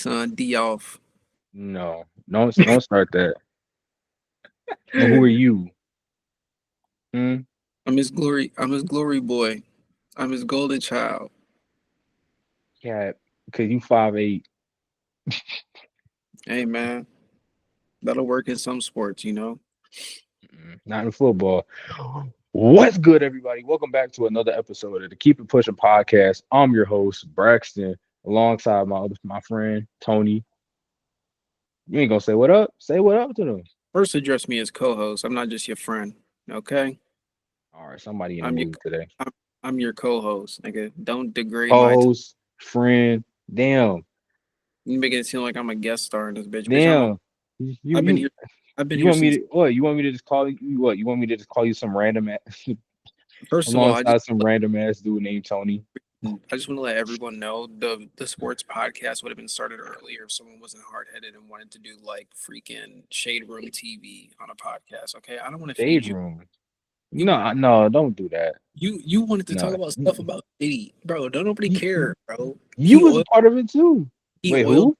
Son, D off. No, don't start that. And who are you? Hmm? I'm his glory. I'm his glory boy. I'm his golden child. Yeah, because you 5'8". Hey man, that'll work in some sports. Not in football. What's good, everybody? Welcome back to another episode of the Keep It Pushing podcast. I'm your host, Braxton, alongside my friend Tony. You ain't gonna say what up? Say what up to them. First, address me as co-host. I'm not just your friend. Okay, All right, somebody in the I'm your mood today. I'm, I'm your co-host. Nigga, don't degrade my. Co-host, friend, damn, You making it seem like I'm a guest star in this bitch. Bitch, damn. You I've been you here. I've been you here want me since. to what? You want me to just call you what? You want me to just call you some First of all, alongside some random ass dude named Tony? I just want to let everyone know the sports podcast would have been started earlier if someone wasn't hard headed and wanted to do like freaking shade room TV on a podcast. Okay, I don't want to feed Shade you. room. You No, don't do that. you wanted to talk No. about stuff about Diddy, bro. Don't nobody You, care, bro. you He was a oiled part of it too. he Wait, oiled who?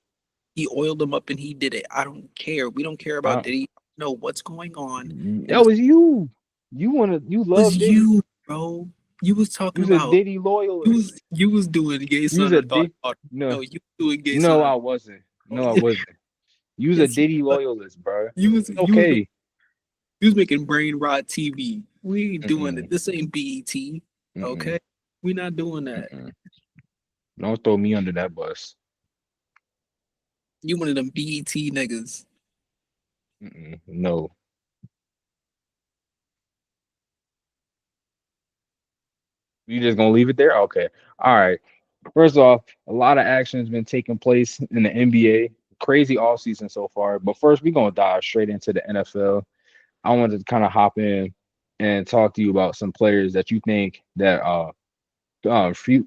he oiled them up and he did it. I don't care. We don't care about Uh, Diddy. Know what's going on, and that was you. You it was love Diddy. you, bro. You was You talking was a about Diddy you was loyalist. you was doing gay You was son a of thought. Diddy. No, No, you was doing gay son no, of I wasn't. thought. No, I wasn't. You was a Yes, you Diddy was. loyalist, bro. You was It's you was okay. you was making brain rot TV. We ain't doing it. Mm-mm, This ain't BET. mm-mm, Okay, we not doing that. mm-mm. Don't throw me under that bus. You one of them BET niggas. No. You just gonna leave it there? Okay. All right. First off, a lot of action has been taking place in the NBA. Crazy off season so far. But first, we're gonna dive straight into the NFL. I wanted to kind of hop in and talk to you about some players that you think that few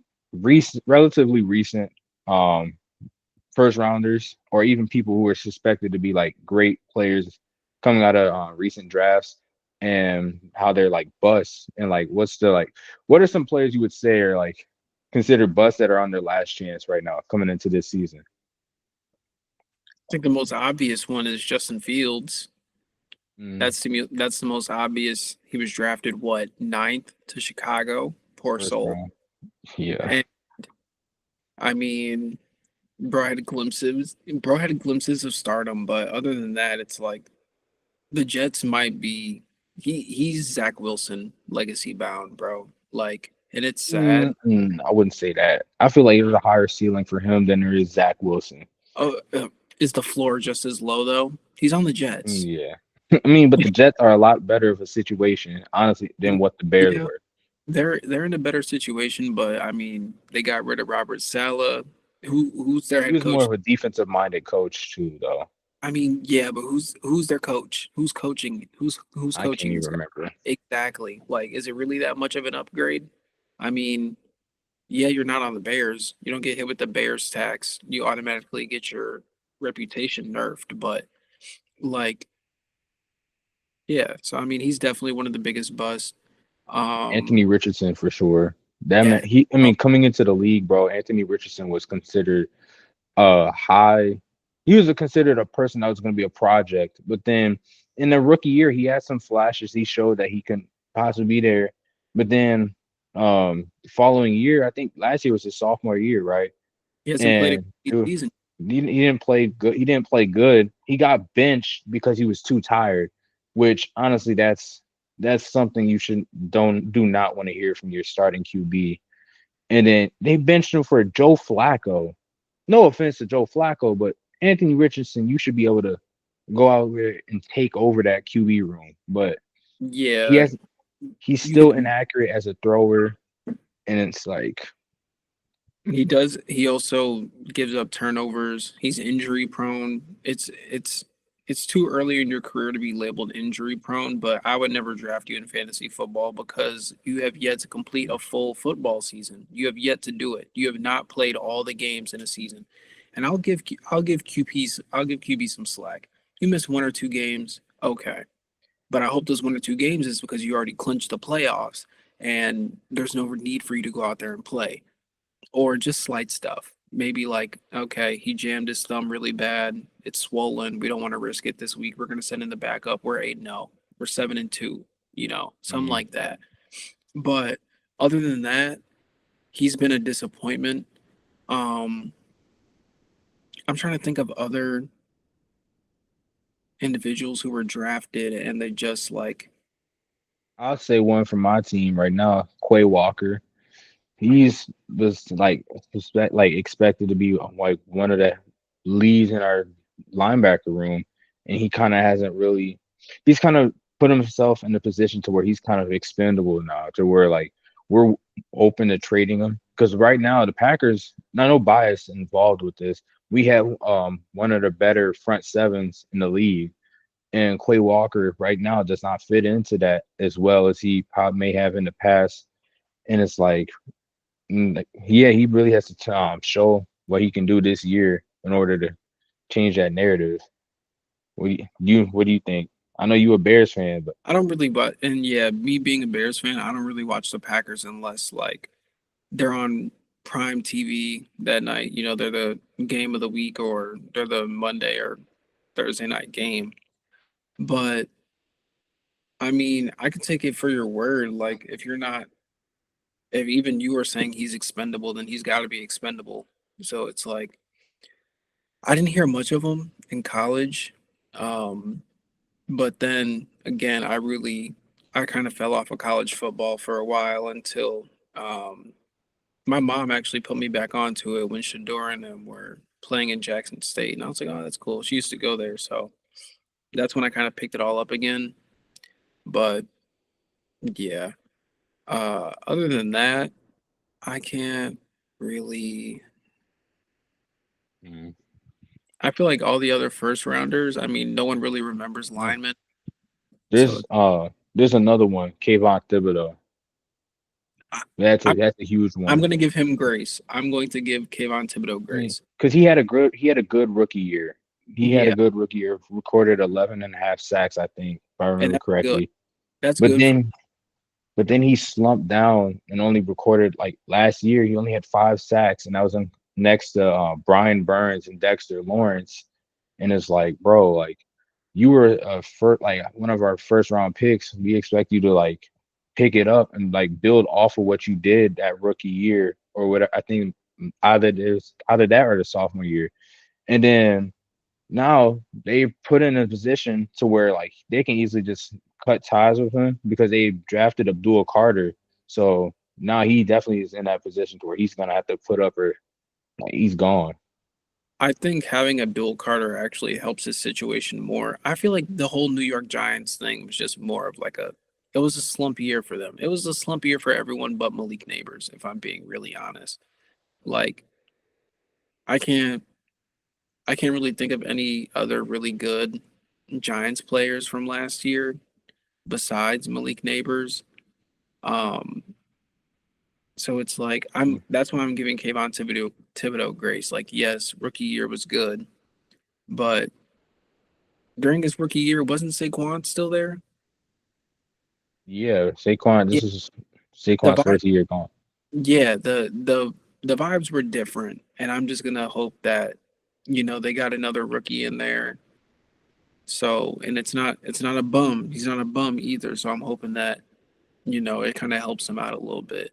relatively recent um first rounders or even people who are suspected to be like great players coming out of recent drafts and how they're like busts and like what are some players you would say are like considered busts that are on their last chance right now coming into this season? I think the most obvious one is Justin Fields. Mm, That's the most obvious. He was drafted what ninth to Chicago. Poor first soul. round. Yeah. And I mean, bro had glimpses. Bro had glimpses of stardom, but other than that, it's like the Jets might be. He's Zach Wilson legacy bound, bro. Like, and it's sad. I wouldn't say that. I feel like there's a higher ceiling for him than there is Zach Wilson. Oh, is the floor just as low though? He's on the Jets. Yeah. I mean, but the Jets are a lot better of a situation, honestly, than what the Bears Yeah, were. they're in a better situation, but I mean, they got rid of Robert Saleh. Who's their He head was more coach? of a defensive minded coach too, though. I mean, yeah, but who's their coach? Who's coaching? Who's I can't coaching even this guy? remember. Exactly. Like, is it really that much of an upgrade? I mean, yeah, you're not on the Bears. You don't get hit with the Bears tax. You automatically get your reputation nerfed. But like, yeah. So I mean, he's definitely one of the biggest busts. Anthony Richardson for sure. That man, Yeah. I mean, coming into the league, bro, Anthony Richardson was considered high. He was considered a person that was going to be a project, but then in the rookie year, he had some flashes. He showed that he can possibly be there, but then following year, I think last year was his sophomore year, right? He hasn't played a And complete season. he didn't play good. He didn't play good. He got benched because he was too tired, which honestly, that's something you should don't do not want to hear from your starting QB. And then they benched him for Joe Flacco. No offense to Joe Flacco, but Anthony Richardson, you should be able to go out there and take over that QB room. But he Yeah. has he's You still inaccurate as a thrower, and it's like He does. He also gives up turnovers. He's injury prone. It's too early in your career to be labeled injury prone, but I would never draft you in fantasy football because you have yet to complete a full football season. You have yet to do it. You have not played all the games in a season. And I'll give QB some slack. You missed one or two games, okay. But I hope those one or two games is because you already clinched the playoffs and there's no need for you to go out there and play or just slight stuff. maybe like, okay, he jammed his thumb really bad. It's swollen. We don't want to risk it this week. We're gonna send in the backup. We're 8-0. We're 7-2. Something Mm. like that. But other than that, he's been a disappointment. Um, I'm trying to think of other individuals who were drafted and they just like I'll say one from my team right now, Quay Walker. He's was expected to be like one of the leads in our linebacker room, and he kind of hasn't really. He's kind of put himself in a position to where he's kind of expendable now, to where like we're open to trading him because right now the Packers, not no bias involved with this. We have one of the better front sevens in the league, and Quay Walker right now does not fit into that as well as he probably may have in the past. And it's like like, yeah, he really has to show what he can do this year in order to change that narrative. What do you think? I know you a Bears fan, but I don't really but and yeah, me being a Bears fan, I don't really watch the Packers unless like they're on prime TV that night. They're the game of the week or they're the Monday or Thursday night game. But I mean, I could take it for your word. Like if even you are saying he's expendable, then he's got to be expendable. So it's like I didn't hear much of him in college. Um, but then again, I kind of fell off of college football for a while until um, my mom actually put me back onto it when Shador and them were playing in Jackson State, and I was like, "Oh, that's cool." She used to go there, so that's when I kind of picked it all up again. But yeah, other than that, I can't really. mm, I feel like all the other first rounders. I mean, no one really remembers no. linemen, so There's another one, Kayvon Thibodeau. I, I'm That's a huge I'm one. gonna give him grace. I'm going to give Kayvon Thibodeau I mean, grace. because he had a good rookie year. He had a Yeah, good rookie year, recorded 11 and a half sacks, I think, if I and remember that's good. correctly. That's But good for. then But then he slumped down and only recorded like last year. He only had 5 sacks, and that was next to Brian Burns and Dexter Lawrence. And it's like, bro, like you were like one of our first round picks. We expect you to like pick it up and like build off of what you did that rookie year or what I think either that or the sophomore year. And then now they put in a position to where like they can easily just cut ties with him because they drafted Abdul Carter. So now he definitely is in that position to where he's gonna have to put up or like, he's gone. I think having a Bill Carter actually helps his situation more. I feel like the whole New York Giants thing was just more of like it was a slump year for them. It was a slump year for everyone but Malik Neighbors, if I'm being really honest. Like I can't I can't really think of any other really good Giants players from last year besides Malik Neighbors. Um, so it's like that's why I'm giving Kayvon Thibodeau grace. Like, yes, rookie year was good, but during his rookie year, wasn't Saquon still there? Yeah, Saquon. Yeah, This is the Saquon's vibe, first year gone. yeah, the vibes were different, and I'm just gonna hope that they got another rookie in there. So, and it's not a bum. He's not a bum either. So I'm hoping that it kind of helps him out a little bit.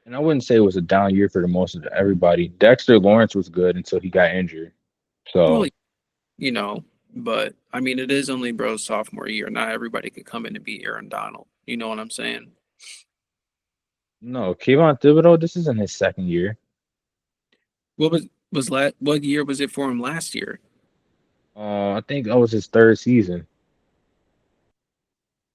And I wouldn't say it was a down year for the most of everybody. Dexter Lawrence was good until he got injured. Well, So you know, but I mean, it is only bro's sophomore year. Not everybody could come in and be Aaron Donald. You know what I'm saying? no, Kayvon Thibodeau. This isn't his second year. What year was it for him last year? I think that was his third season.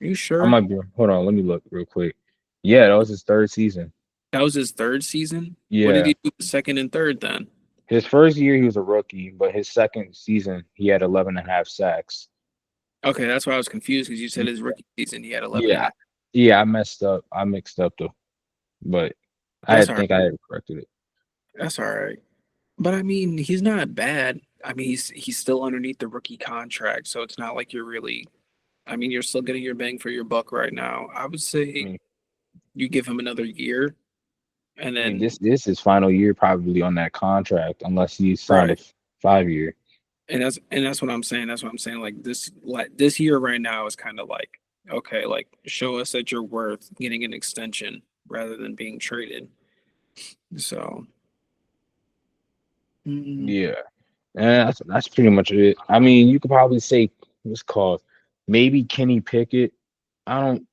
Are you I sure? might be. Hold on, let me look real quick. Yeah, that was his third season. That was his third season? What did Yeah. he do the second and third then? His first year he was a rookie, but his second season he had 11 and a half sacks. Okay, that's why I was confused because you said Y- his rookie season he had 11 and a Yeah. half. Yeah, I messed up. I mixed up though. But That's all right. I had corrected it. That's all right. But I mean, he's not bad. I mean, he's still underneath the rookie contract, so it's not like you're really. I mean, you're still getting your bang for your buck right now. I would I say mean, you give him another year, And I mean, then this is final year probably on that contract unless he signed a right. 5 year. And that's what I'm saying. That's what I'm saying. Like this year right now is kind of like, okay, like show us that you're worth getting an extension rather than being traded. So mm, Yeah, and that's pretty much it. I mean, you could probably say what's called maybe Kenny Pickett. I don't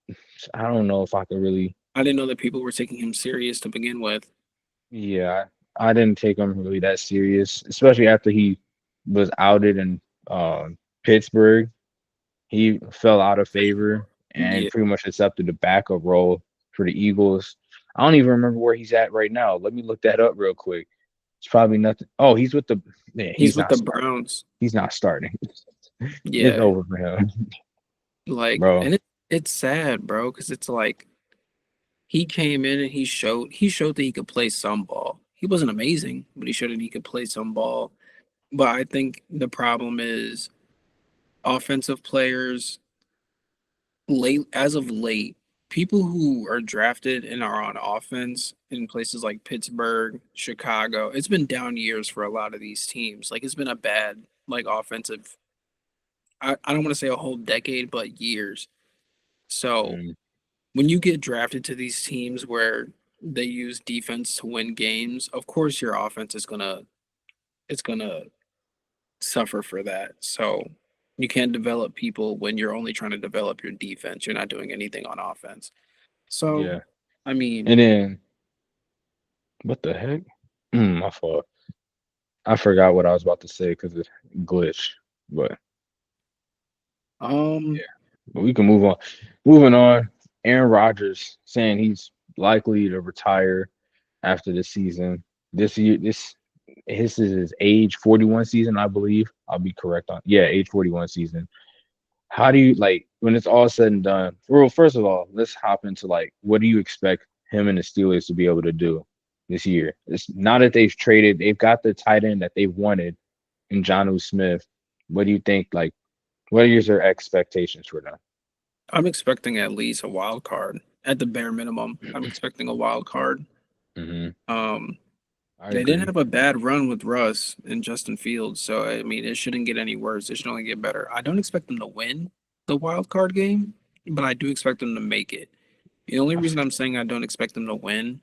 I don't know if I could really. I didn't know that people were taking him serious to begin with. Yeah, I didn't take him really that serious, especially after he was outed in Pittsburgh. He fell out of favor and Yeah, pretty much accepted the backup role for the Eagles. I don't even remember where he's at right now. Let me look that up real quick. It's probably nothing. Oh, he's with the. Yeah, he's he's with not the starting. Browns. He's not starting. It's Yeah, over for him, like, bro. and it's sad, bro, because it's like he came in and he showed that he could play some ball. He wasn't amazing, but he showed that he could play some ball. But I think the problem is offensive players late as of late, people who are drafted and are on offense in places like Pittsburgh, Chicago, it's been down years for a lot of these teams. Like it's been a bad like offensive I don't want to say a whole decade, but years. So Mm, when you get drafted to these teams where they use defense to win games, of course your offense is gonna suffer for that. So you can't develop people when you're only trying to develop your defense. You're not doing anything on offense. So, yeah, I mean, and then what the heck? My fault. I forgot what I was about to say because it glitched. But um, yeah, but we can move on. Moving on. Aaron Rodgers saying he's likely to retire after the season. This year, this is his age 41 season, I believe. I'll be correct on. Yeah, age 41 season. How do you like when it's all said and done? Well, first of all, let's hop into like what do you expect him and the Steelers to be able to do this year? It's now that they've traded, they've got the tight end that they've wanted in Jonnu Smith. What do you think? Like, what are your expectations for them? I'm expecting at least a wild card at the bare minimum. I'm expecting a wild card. Hmm. Um, I they didn't agree. have a bad run with Russ and Justin Fields, so I mean, it shouldn't get any worse. It should only get better. I don't expect them to win the wild card game, but I do expect them to make it. The only reason I'm saying I don't expect them to win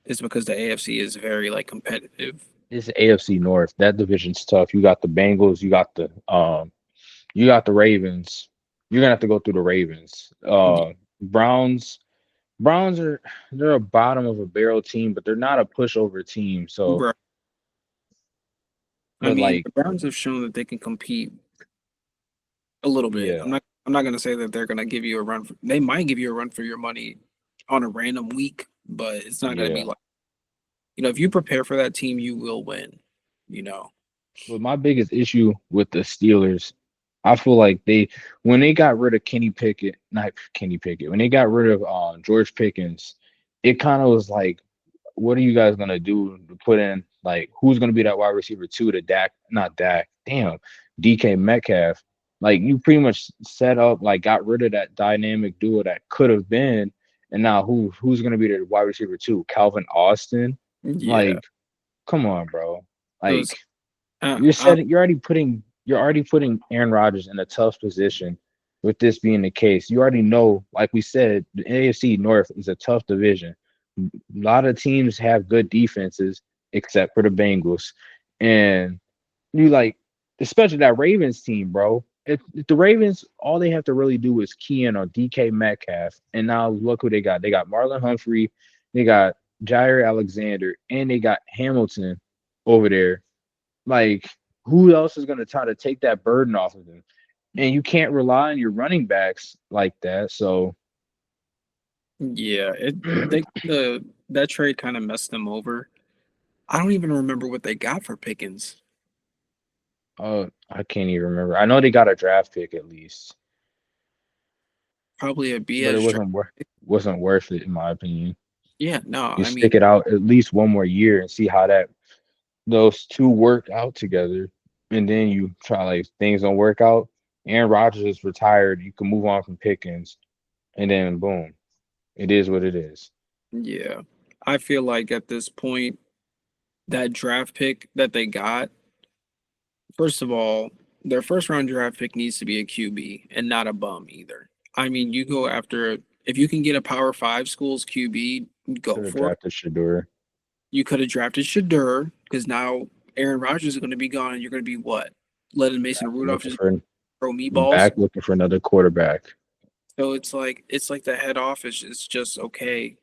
is because the AFC is very like competitive. It's AFC North. That division's tough. You got the Bengals. You got the Ravens. You're gonna have to go through the Ravens. Browns. Browns are they're a bottom of a barrel team, but they're not a pushover team. So, Bro, I but mean, like, the Browns have shown that they can compete a little bit. yeah, I'm not gonna say that they're gonna give you a run for, they might give you a run for your money on a random week, but it's not gonna be yeah. like, if you prepare for that team, you will win, you know. But my biggest issue with the Steelers, I feel like when they got rid of Kenny Pickett, not Kenny Pickett, when they got rid of George Pickens, it kind of was like, what are you guys gonna do to put in like who's gonna be that wide receiver two to Dak, not Dak, damn, DK Metcalf. Like you pretty much set up like got rid of that dynamic duo that could have been, and now who's gonna be the wide receiver two? Calvin Austin? Yeah, Like, come on, bro. it was. Like you're I setting you're already putting Aaron Rodgers in a tough position with this being the case. You already know, like we said, the AFC North is a tough division. A lot of teams have good defenses except for the Bengals. And you like, especially that Ravens team, bro. If the Ravens, all they have to really do is key in on DK Metcalf. And now look who they got. They got Marlon Humphrey, they got Jair Alexander, and they got Hamilton over there. Like, who else is going to try to take that burden off of them? And you can't rely on your running backs like that. So, yeah, it they the that trade kind of messed them over. I don't even remember what they got for Pickens. I can't even remember. I know they got a draft pick at least, Probably a but it BS draft. wasn't worth it in my opinion. Yeah, no, You I stick mean, it out at least one more year and see how that those two work out together, and then you try like things don't work out. Aaron Rodgers is retired. You can move on from Pickens, and then boom, it is what it is. yeah. I feel like at this point, that draft pick that they got, first of all, their first round draft pick needs to be a QB and not a bum either. I mean, you go after if you can get a Power Five school's QB, go Could have for it. drafted Shador. You could have drafted Shadur because now Aaron Rodgers is going to be gone, and you're going to be what? Letting Mason Rudolph Looking just for throw meatballs. back, looking for another quarterback. So it's like the head office is just okay.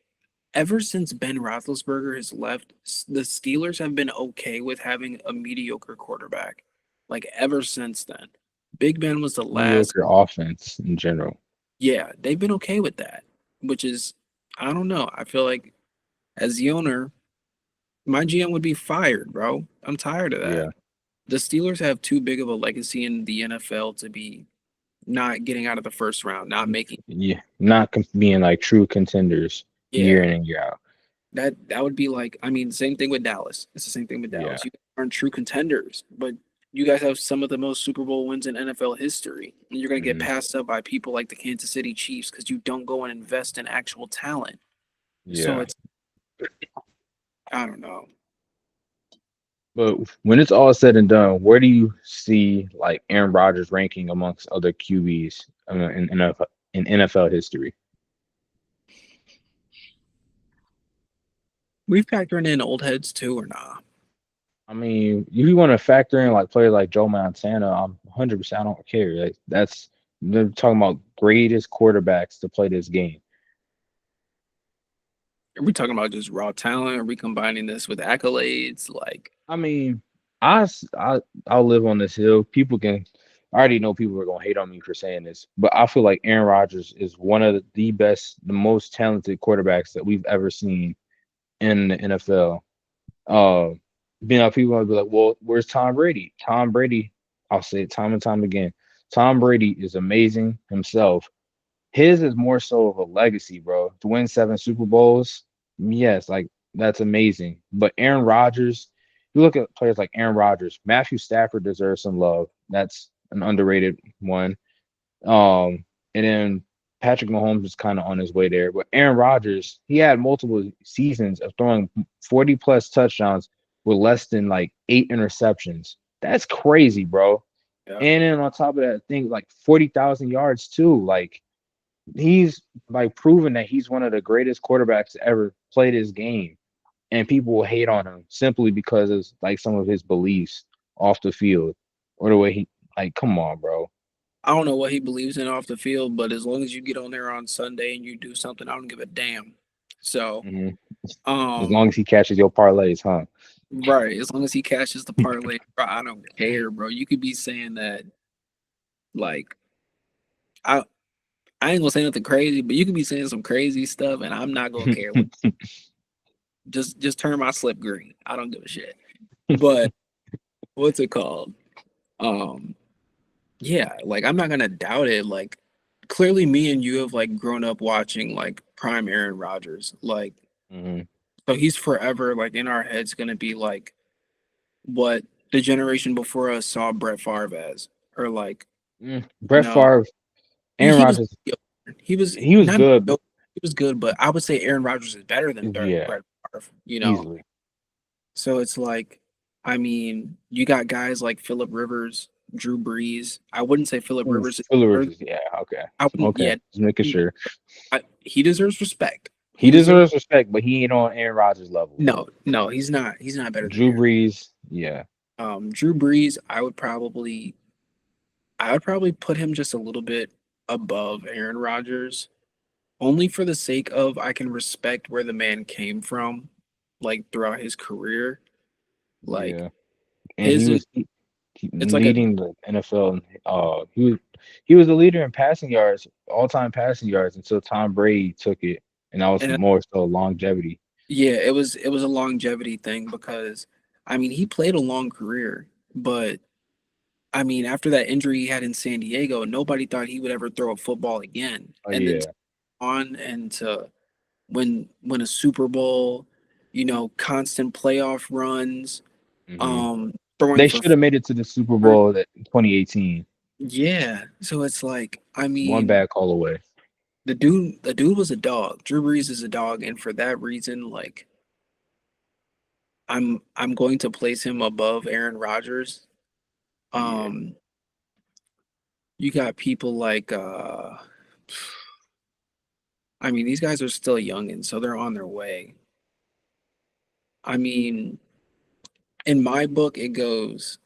Ever since Ben Roethlisberger has left, the Steelers have been okay with having a mediocre quarterback. Like ever since then, Big Ben was the last. Mediocre offense in general. Yeah, they've been okay with that, which is I don't know. I feel like as the owner, my GM would be fired, bro. I'm tired of that. Yeah. The Steelers have too big of a legacy in the NFL to be not getting out of the first round, not making. Yeah. Not being like true contenders year Yeah, in and year out. that would be like. I mean, same thing with Dallas. It's the same thing with Yeah. Dallas. You guys aren't true contenders, but you guys have some of the most Super Bowl wins in NFL history, and you're gonna get Mhm. passed up by people like the Kansas City Chiefs because you don't go and invest in actual talent. So Yeah. it's I don't know. But when it's all said and done, where do you see like Aaron Rodgers ranking amongst other QBs in NFL history? We factoring in old heads too or not? I mean, if you want to factor in like players like Joe Montana, I'm 100%. I don't care. Like, they're talking about greatest quarterbacks to play this game. Are we talking about just raw talent? Are we combining this with accolades? Like, I mean, I'll live on this hill. I already know people are gonna hate on me for saying this, but I feel like Aaron Rodgers is one of the best, the most talented quarterbacks that we've ever seen in the NFL. Uh, people might be like, well, where's Tom Brady? Tom Brady, I'll say it time and time again. Tom Brady is amazing himself. His is more so of a legacy, bro. To win 7 Super Bowls, yes, like that's amazing. But Aaron Rodgers, you look at players like Aaron Rodgers, Matthew Stafford deserves some love. That's an underrated one. And then Patrick Mahomes is kind of on his way there. But Aaron Rodgers, he had multiple seasons of throwing 40 plus touchdowns with less than like 8 interceptions. That's crazy, bro. yeah, And then on top of that, I think like 40,000 yards too. Like he's like proven that he's one of the greatest quarterbacks to ever play this game. And people will hate on him simply because of like some of his beliefs off the field or the way he like, come on, bro. I don't know what he believes in off the field, but as long as you get on there on Sunday and you do something, I don't give a damn. So, Mhm. As long um, as he catches your parlays, huh? right, as long as he cashes the parlay, bro, I don't care, bro. You could be saying that, like, I I ain't gonna say nothing crazy, but you could be saying some crazy stuff, and I'm not gonna care. Just turn my slip green. I don't give a shit. But what's it called? Um, yeah, like I'm not gonna doubt it. Like clearly me and you have like grown up watching like prime Aaron Rodgers. Like Mhm. so he's forever like in our heads gonna be like what the generation before us saw Brett Favre as. Or like, you Brett know, Favre, he, Aaron he was Rodgers, he was he was not good. he was good, but I would say Aaron Rodgers is better than Yeah, Brett Favre, you know. easily. So it's like, I mean, you got guys like Philip Rivers, Drew Brees. I wouldn't say Philip Ooh, Rivers is Phillip better. Rivers, yeah, okay. I wouldn't, Okay. yeah, Just making sure. he deserves respect. He He deserves deserves respect, but he ain't on Aaron Rodgers level. no, he's not. He's not better than Drew Aaron. Brees, yeah. Drew Brees, I would probably put him just a little bit above Aaron Rodgers, only for the sake of I can respect where the man came from, like throughout his career. Like Yeah. And his is, it's like a leading the NFL. He was the leader in passing yards, all-time passing yards until Tom Brady took it, and that was and more so longevity. yeah, it was a longevity thing because I mean he played a long career, but I mean after that injury he had in San Diego, nobody thought he would ever throw a football again. Oh And then to yeah. on and to win a Super Bowl, constant playoff runs, hmm throwing They for should have made it to the Super four. Bowl that 2018. Yeah. So it's like, I One mean, bad call away. the dude was a dog. Drew Brees is a dog, and for that reason, like I'm going to place him above Aaron Rodgers. Yeah. Um, you got people like I mean, these guys are still young and so they're on their way. I mean, in my book, it goes,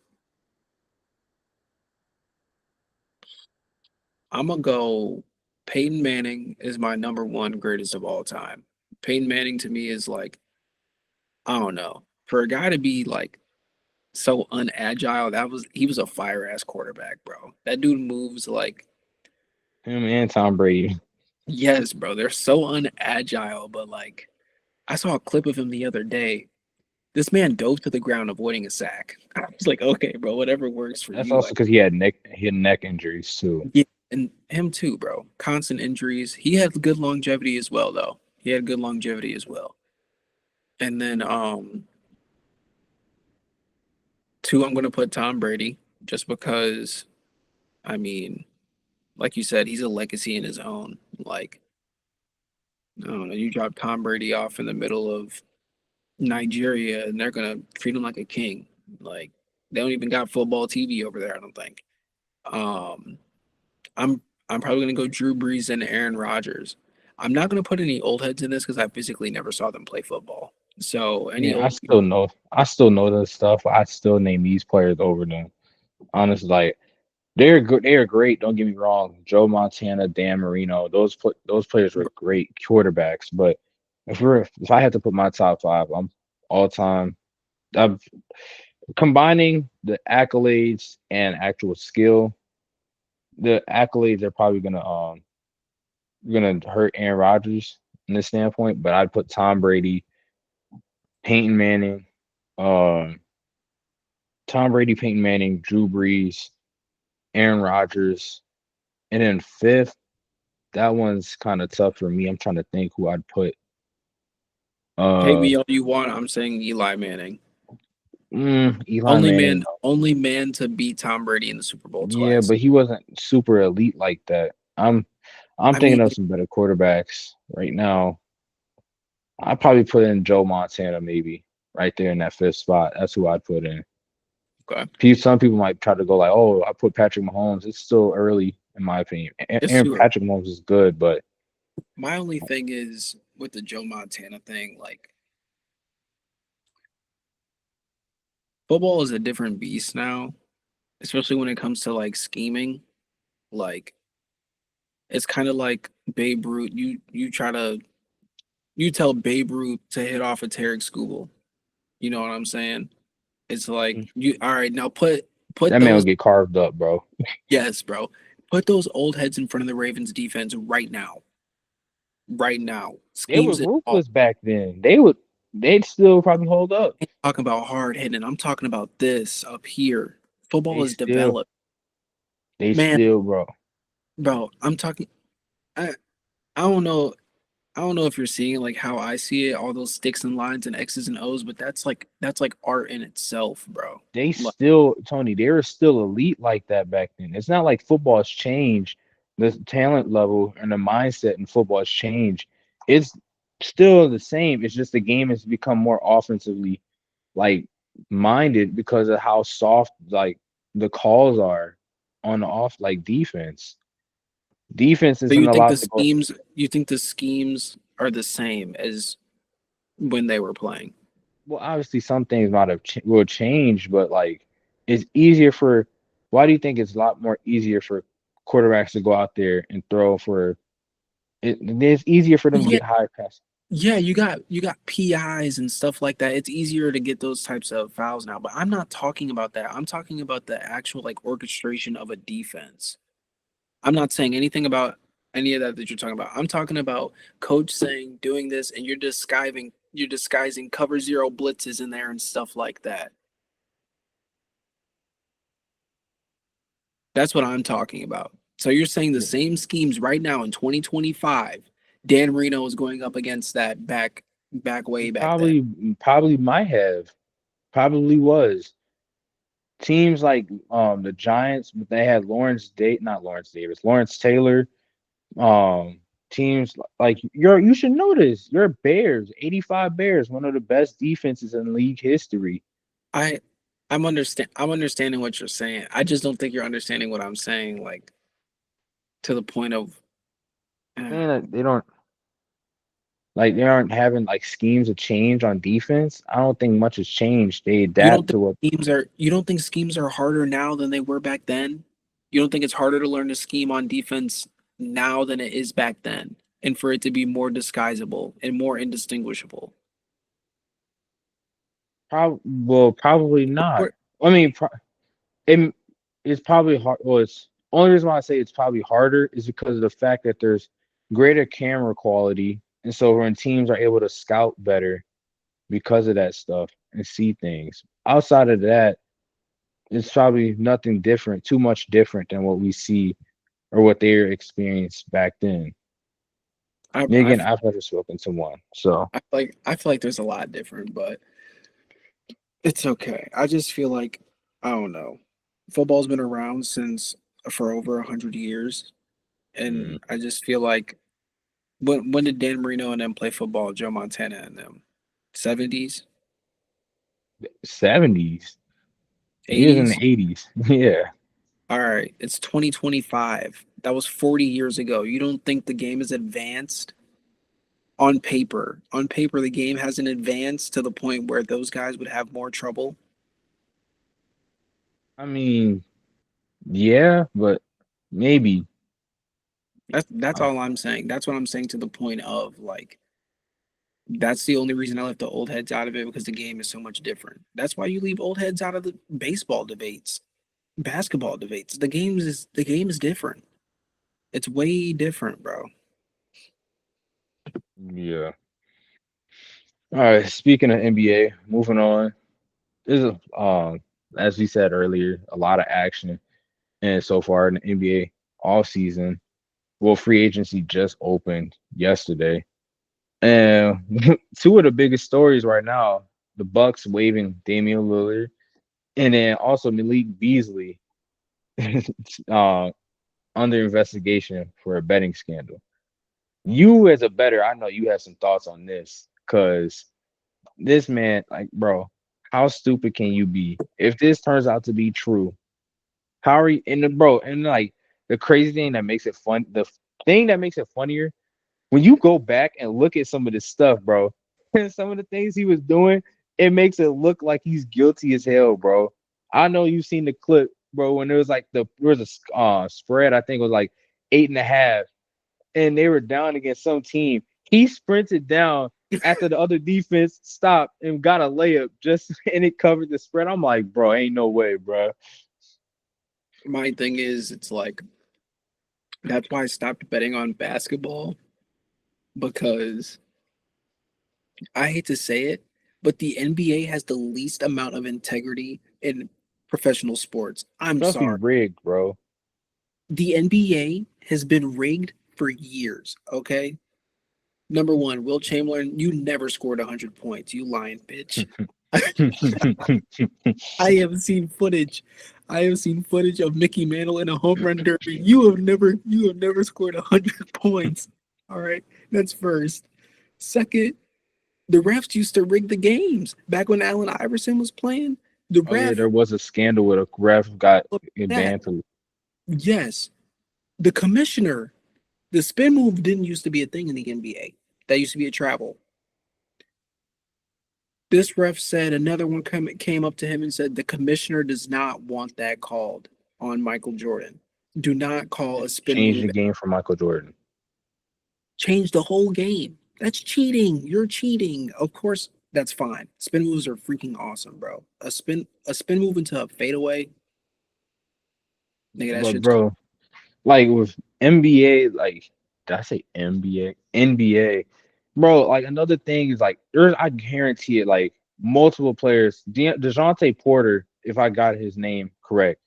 I'm gonna go Peyton Manning is my number one greatest of all time. Peyton Manning to me is like, I don't know, for a guy to be like so unagile, he was a fire ass quarterback, bro. That dude moves like Him and Tom Brady. yes, bro. They're so unagile, but like I saw a clip of him the other day. This man dove to the ground avoiding a sack. I was like, okay, bro, whatever works for That's you. also because he had neck injuries too. Yeah, and him too, bro. Constant injuries. He had good longevity as well, though. He had good longevity as well. And then two, I'm gonna put Tom Brady just because I mean, like you said, he's a legacy in his own. Like, I don't know, you drop Tom Brady off in the middle of Nigeria and they're gonna treat him like a king. Like they don't even got football TV over there, I don't think. Um I'm I'm probably gonna go Drew Brees and Aaron Rodgers. I'm not gonna put any old heads in this because I physically never saw them play football. So any Yeah, I old still know. I still know this stuff. I still name these players over them. Honestly, like they're good. They are great. Don't get me wrong. Joe Montana, Dan Marino, those players were great quarterbacks. But if I had to put my top five, I'm all time. I'm combining the accolades and actual skill. The accolades are probably gonna hurt Aaron Rodgers in this standpoint. But I'd put Tom Brady, Peyton Manning, um, Peyton Manning, Drew Brees, Aaron Rodgers, and then fifth. That one's kind of tough for me. I'm trying to think who I'd put. hate Uh, me all you want, I'm saying Eli Manning. Eli Manning. No. Only man to beat Tom Brady in the Super Bowl Yeah, twice. but he wasn't super elite like that. I'm I mean, thinking of some better quarterbacks right now. I'd probably put in Joe Montana maybe right there in that fifth spot. That's who I'd put in. okay. Some people might try to go like, "Oh, I put Patrick Mahomes." It's still early in my opinion. It's And too early. Patrick Mahomes is good, but My only thing is with the Joe Montana thing, like football is a different beast now, especially when it comes to like scheming. Like it's kind of like Babe Ruth. You tell Babe Ruth to hit off a Tarek Skubal. You know what I'm saying? It's like you all right now put that man will those get carved up, bro. yes, bro. Put those old heads in front of the Ravens defense right now. Right now. They were Schemes it all. ruthless back then. They'd still probably hold up. I'm talking about hard hitting. I'm talking about this up here. Football They is still, developed. they Man, still, bro. bro, I'm talking I I don't know. I don't know if you're seeing like how I see it, all those sticks and lines and X's and O's, but that's like art in itself, bro. They Like, still, Tony, they were still elite like that back then. It's not like football has changed. The talent level and the mindset in football has changed. It's still the same. It's just the game has become more offensively like minded because of how soft like the calls are on the off like defense. Defense so isn't allowed to go. you think the schemes are the same as when they were playing? Well, obviously, some things might have will change, but like it's easier for. Why do you think it's a lot more easier for quarterbacks to go out there and throw for it? It's easier for them to Yeah, get high pass. yeah, you got PIs and stuff like that. It's easier to get those types of fouls now, but I'm not talking about that. I'm talking about the actual like orchestration of a defense. I'm not saying anything about any of that you're talking about. I'm talking about coach saying doing this and you're disguising cover zero blitzes in there and stuff like that. That's what I'm talking about. So you're saying the Yeah. same schemes right now in 2025, Dan Marino is going up against that back He way back then. probably might have probably was teams like the Giants, but they had Lawrence Date, not Lawrence Davis, Lawrence Taylor, um teams like you should know this. Your Bears, 85 Bears, one of the best defenses in league history. I I'm understanding what you're saying. I just don't think you're understanding what I'm saying, like to the point of uh, And they don't like they aren't having like schemes of change on defense. I don't think much has changed. They adapt to what you don't think schemes are harder now than they were back then? You don't think it's harder to learn a scheme on defense now than it is back then, and for it to be more disguisable and more indistinguishable? probably not. Or I mean, it, it's probably hard. Well, it's only reason why I say it's probably harder is because of the fact that there's greater camera quality, and so when teams are able to scout better because of that stuff and see things. Outside of that, it's probably nothing different, too much different than what we see or what they experienced back then. I And I again, I've never spoken to one, so I feel like there's a lot different, but it's okay. I just feel like I don't know. Football's been around since for over 100 years, mm, and I just feel like when did Dan Marino and them play football? Joe Montana and them, 70s, 70s. He was in the 80s. 80s. Yeah. All right, it's 2025. That was 40 years ago. You don't think the game is advanced on paper? On paper, the game hasn't advanced to the point where those guys would have more trouble. I mean, yeah, but maybe. That's all I'm saying. That's what I'm saying to the point of like that's the only reason I left the old heads out of it because the game is so much different. That's why you leave old heads out of the baseball debates, basketball debates. The game is different. It's way different, bro. Yeah. All right. Speaking of NBA, moving on. This is as we said earlier, a lot of action and so far in the NBA all season. Well, free agency just opened yesterday. And two of the biggest stories right now, the Bucks waiving Damian Lillard and then also Malik Beasley uh, under investigation for a betting scandal. You as a bettor, I know you have some thoughts on this because this man, like, bro, how stupid can you be? If this turns out to be true, how are you? And bro, and like the crazy thing that makes it fun, the thing that makes it funnier when you go back and look at some of this stuff, bro, and some of the things he was doing, it makes it look like he's guilty as hell, bro. I know you've seen the clip, bro, when there was like there was a spread, I think it was like 8.5, and they were down against some team. He sprinted down after the other defense stopped and got a layup just and it covered the spread. I'm like, bro, ain't no way, bro. My thing is, it's like that's why I stopped betting on basketball because I hate to say it, but the NBA has the least amount of integrity in professional sports. I'm Must be sorry. rigged, bro. The NBA has been rigged for years, okay? Number one, Will Chamberlain, you never scored 100 points, you lying bitch. I have seen footage. I have seen footage of Mickey Mantle in a home run derby. You have never scored 100 points. All right, that's first. Second, the refs used to rig the games back when Allen Iverson was playing. The Oh yeah, ref there was a scandal with a ref got looked at that. banned for Yes, the commissioner. The spin move didn't used to be a thing in the NBA. That used to be a travel. This ref said another one came up to him and said the commissioner does not want that called on Michael Jordan. Do not call a spin change move. the game for Michael Jordan. Change the whole game. That's cheating. You're cheating. Of course, that's fine. Spin moves are freaking awesome, bro. A spin move into a fadeaway, nigga, that But shit's bro, like with NBA, like did I say NBA? NBA, bro. Like another thing is like there's I guarantee it. Like multiple players, Dejounte Porter, if I got his name correct,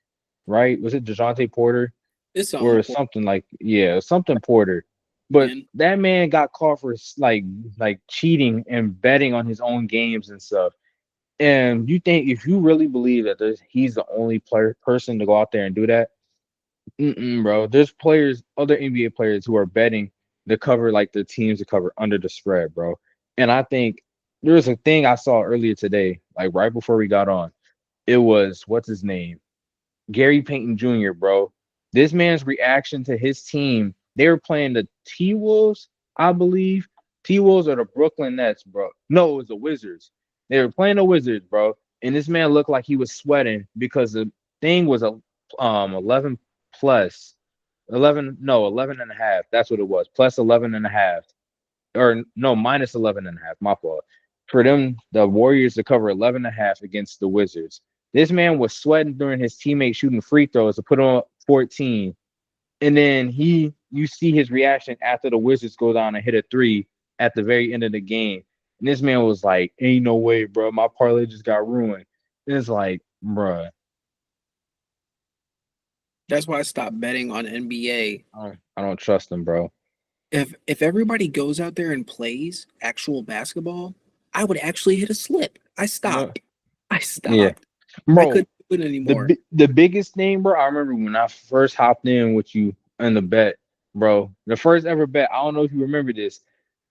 right? Was it Dejounte Porter it's or something something like yeah, something Porter? But important. that man got caught for like cheating and betting on his own games and stuff. And you think if you really believe that he's the only person to go out there and do that, bro. There's players, other NBA players who are betting to cover like the teams to cover under the spread, bro. And I think there's a thing I saw earlier today, like right before we got on. It was what's his name? Gary Payton Jr., bro. This man's reaction to his team, they were playing the T Wolves, I believe. T Wolves are the Brooklyn Nets, bro. No, it was the Wizards. They were playing the Wizards, bro. And this man looked like he was sweating because the thing was a 11 plus 11, no, 11 and a half. That's what it was. Plus 11 and a half. Or no, minus 11 and a half. My fault. For them, the Warriors to cover 11 and a half against the Wizards. This man was sweating during his teammate shooting free throws to put on 14. And then you see his reaction after the Wizards go down and hit a three at the very end of the game. And this man was like, ain't no way, bro. My parlay just got ruined. And it's like, bruh, That's why I stopped betting on NBA. I don't trust him, bro. If everybody goes out there and plays actual basketball, I would actually hit a slip. I No, stopped. I yeah, stopped. I bro. couldn't do it The anymore. the biggest thing, bro. I remember when I first hopped in with you in the bet, bro. The first ever bet. I don't know if you remember this.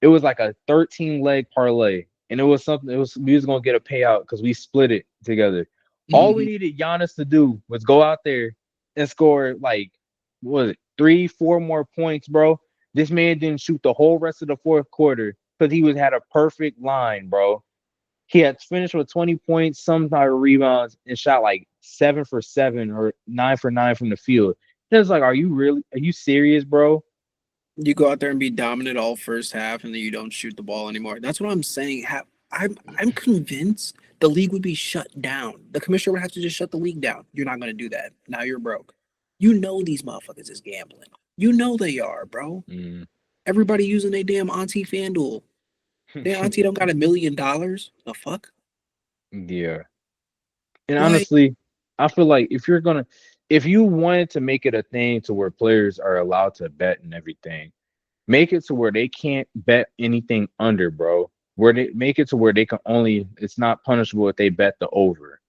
It was like a 13 leg parlay, and it was something. It was we was gonna get a payout because we split it together. All we Mhm. needed Giannis to do was go out there and score like what was it 3, 4 more points, bro. This man didn't shoot the whole rest of the fourth quarter because he was had a perfect line, bro. He had finished with 20 points, some type of rebounds, and shot like 7 for 7 or 9 for 9 from the field. It's like, are you serious, bro? You go out there and be dominant all first half, and then you don't shoot the ball anymore. That's what I'm saying. I'm convinced the league would be shut down. The commissioner would have to just shut the league down. You're not going to do that. Now you're broke. You know these motherfuckers is gambling. You know they are, bro. Mm. Everybody using their damn auntie FanDuel. Their auntie don't got $1 million. The fuck? Yeah. And Like, honestly, I feel like if you wanted to make it a thing to where players are allowed to bet and everything, make it to where they can't bet anything under, bro. Where they make it to where they can only, it's not punishable if they bet the over.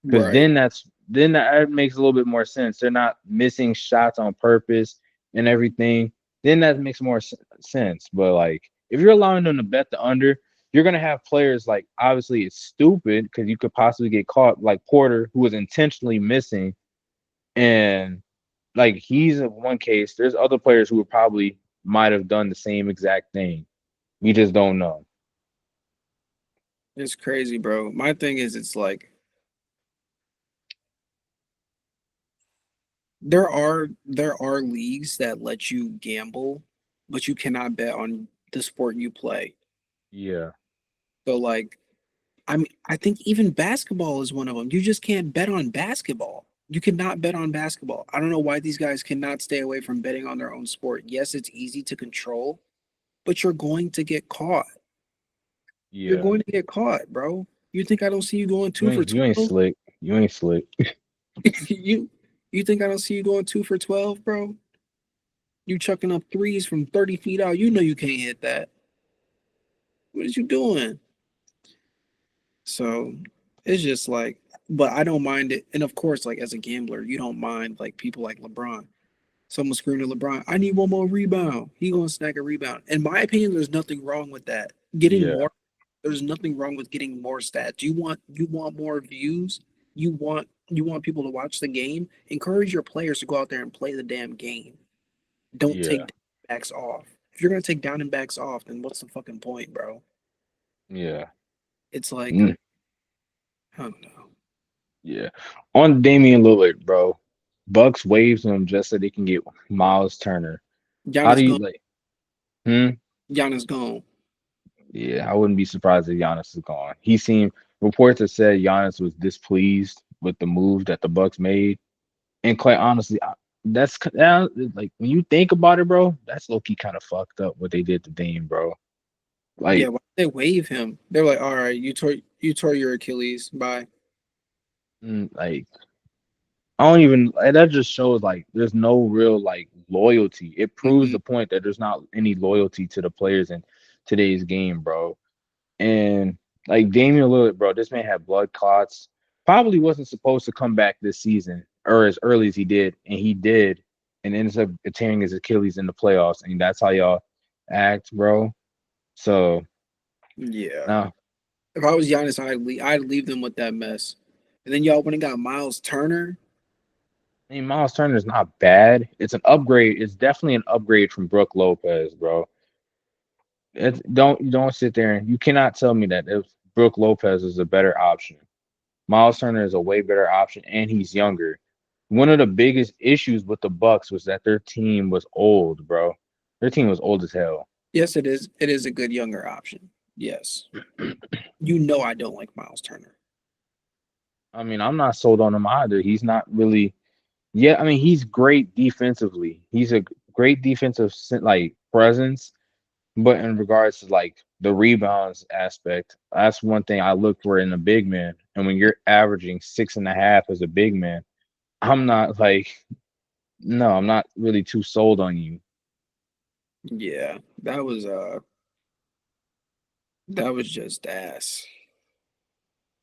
Because right. then that makes a little bit more sense. They're not missing shots on purpose and everything. Then that makes more sense. But like, if you're allowing them to bet the under, you're gonna have players like obviously it's stupid because you could possibly get caught like Porter, who was intentionally missing, and like he's in one case. There's other players who would probably might have done the same exact thing. We just don't know. It's crazy, bro. My thing is, it's like there are leagues that let you gamble, but you cannot bet on the sport you play. Yeah, So like I think even basketball is one of them. You just can't bet on basketball. You cannot bet on basketball. I don't know why these guys cannot stay away from betting on their own sport. Yes, it's easy to control, but you're going to get caught. You're yeah. going to get caught, bro. You think I don't see you going You two for ain't you ain't 12? slick. You ain't slick. you you think I don't see you going 2 for 12, bro? You chucking up threes from 30 feet out. You know you can't hit that. What is you doing? So it's just like, but I don't mind it. And of course, like as a gambler, you don't mind like people like LeBron. Someone screaming to LeBron, I need one more rebound. He gonna snag a rebound. In my opinion, there's nothing wrong with that. Getting Yeah, more, there's nothing wrong with getting more stats. You want more views. You want people to watch the game. Encourage your players to go out there and play the damn game. Don't yeah, take backs off. If you're gonna take down and backs off, then what's the fucking point, bro? yeah. It's like Mm, I don't know. yeah. On Damian Lillard, bro. Bucks waves him just so they can get Miles Turner. How do Giannis you gone. like? Hmm. Giannis gone. Yeah, I wouldn't be surprised if Giannis is gone. He seemed reports have said Giannis was displeased with the move that the Bucks made, and quite honestly, like when you think about it, bro, that's low key kind of fucked up what they did to Dame, bro. Yeah, Like, why did they waive him? They're like, all right, you tore your Achilles. Bye. like I don't even like, that just shows like there's no real like loyalty. It proves Hmm. the point that there's not any loyalty to the players in today's game, bro. And like Damian Lillard, bro, this man had blood clots. Probably wasn't supposed to come back this season or as early as he did, and he did, and ends up tearing his Achilles in the playoffs. And that's how y'all act, bro. So Yeah. now, If I was Giannis, I'd leave them with that mess. And then y'all went and got Miles Turner. I mean, Miles Turner is not bad. It's an upgrade. It's definitely an upgrade from Brooke Lopez, bro. Don't sit there and you cannot tell me that if Brooke Lopez is a better option. Miles Turner is a way better option, and he's younger. One of the biggest issues with the Bucks was that their team was old, bro. Their team was old as hell. Yes, it is. It is a good younger option. Yes. You know I don't like Miles Turner. I mean, I'm not sold on him either. He's not really. Yeah, I mean, he's great defensively. He's a great defensive like presence, but in regards to like the rebounds aspect, that's one thing I look for in a big man. And when you're averaging 6.5 as a big man, I'm not like, no, I'm not really too sold on you. Yeah, that was just ass.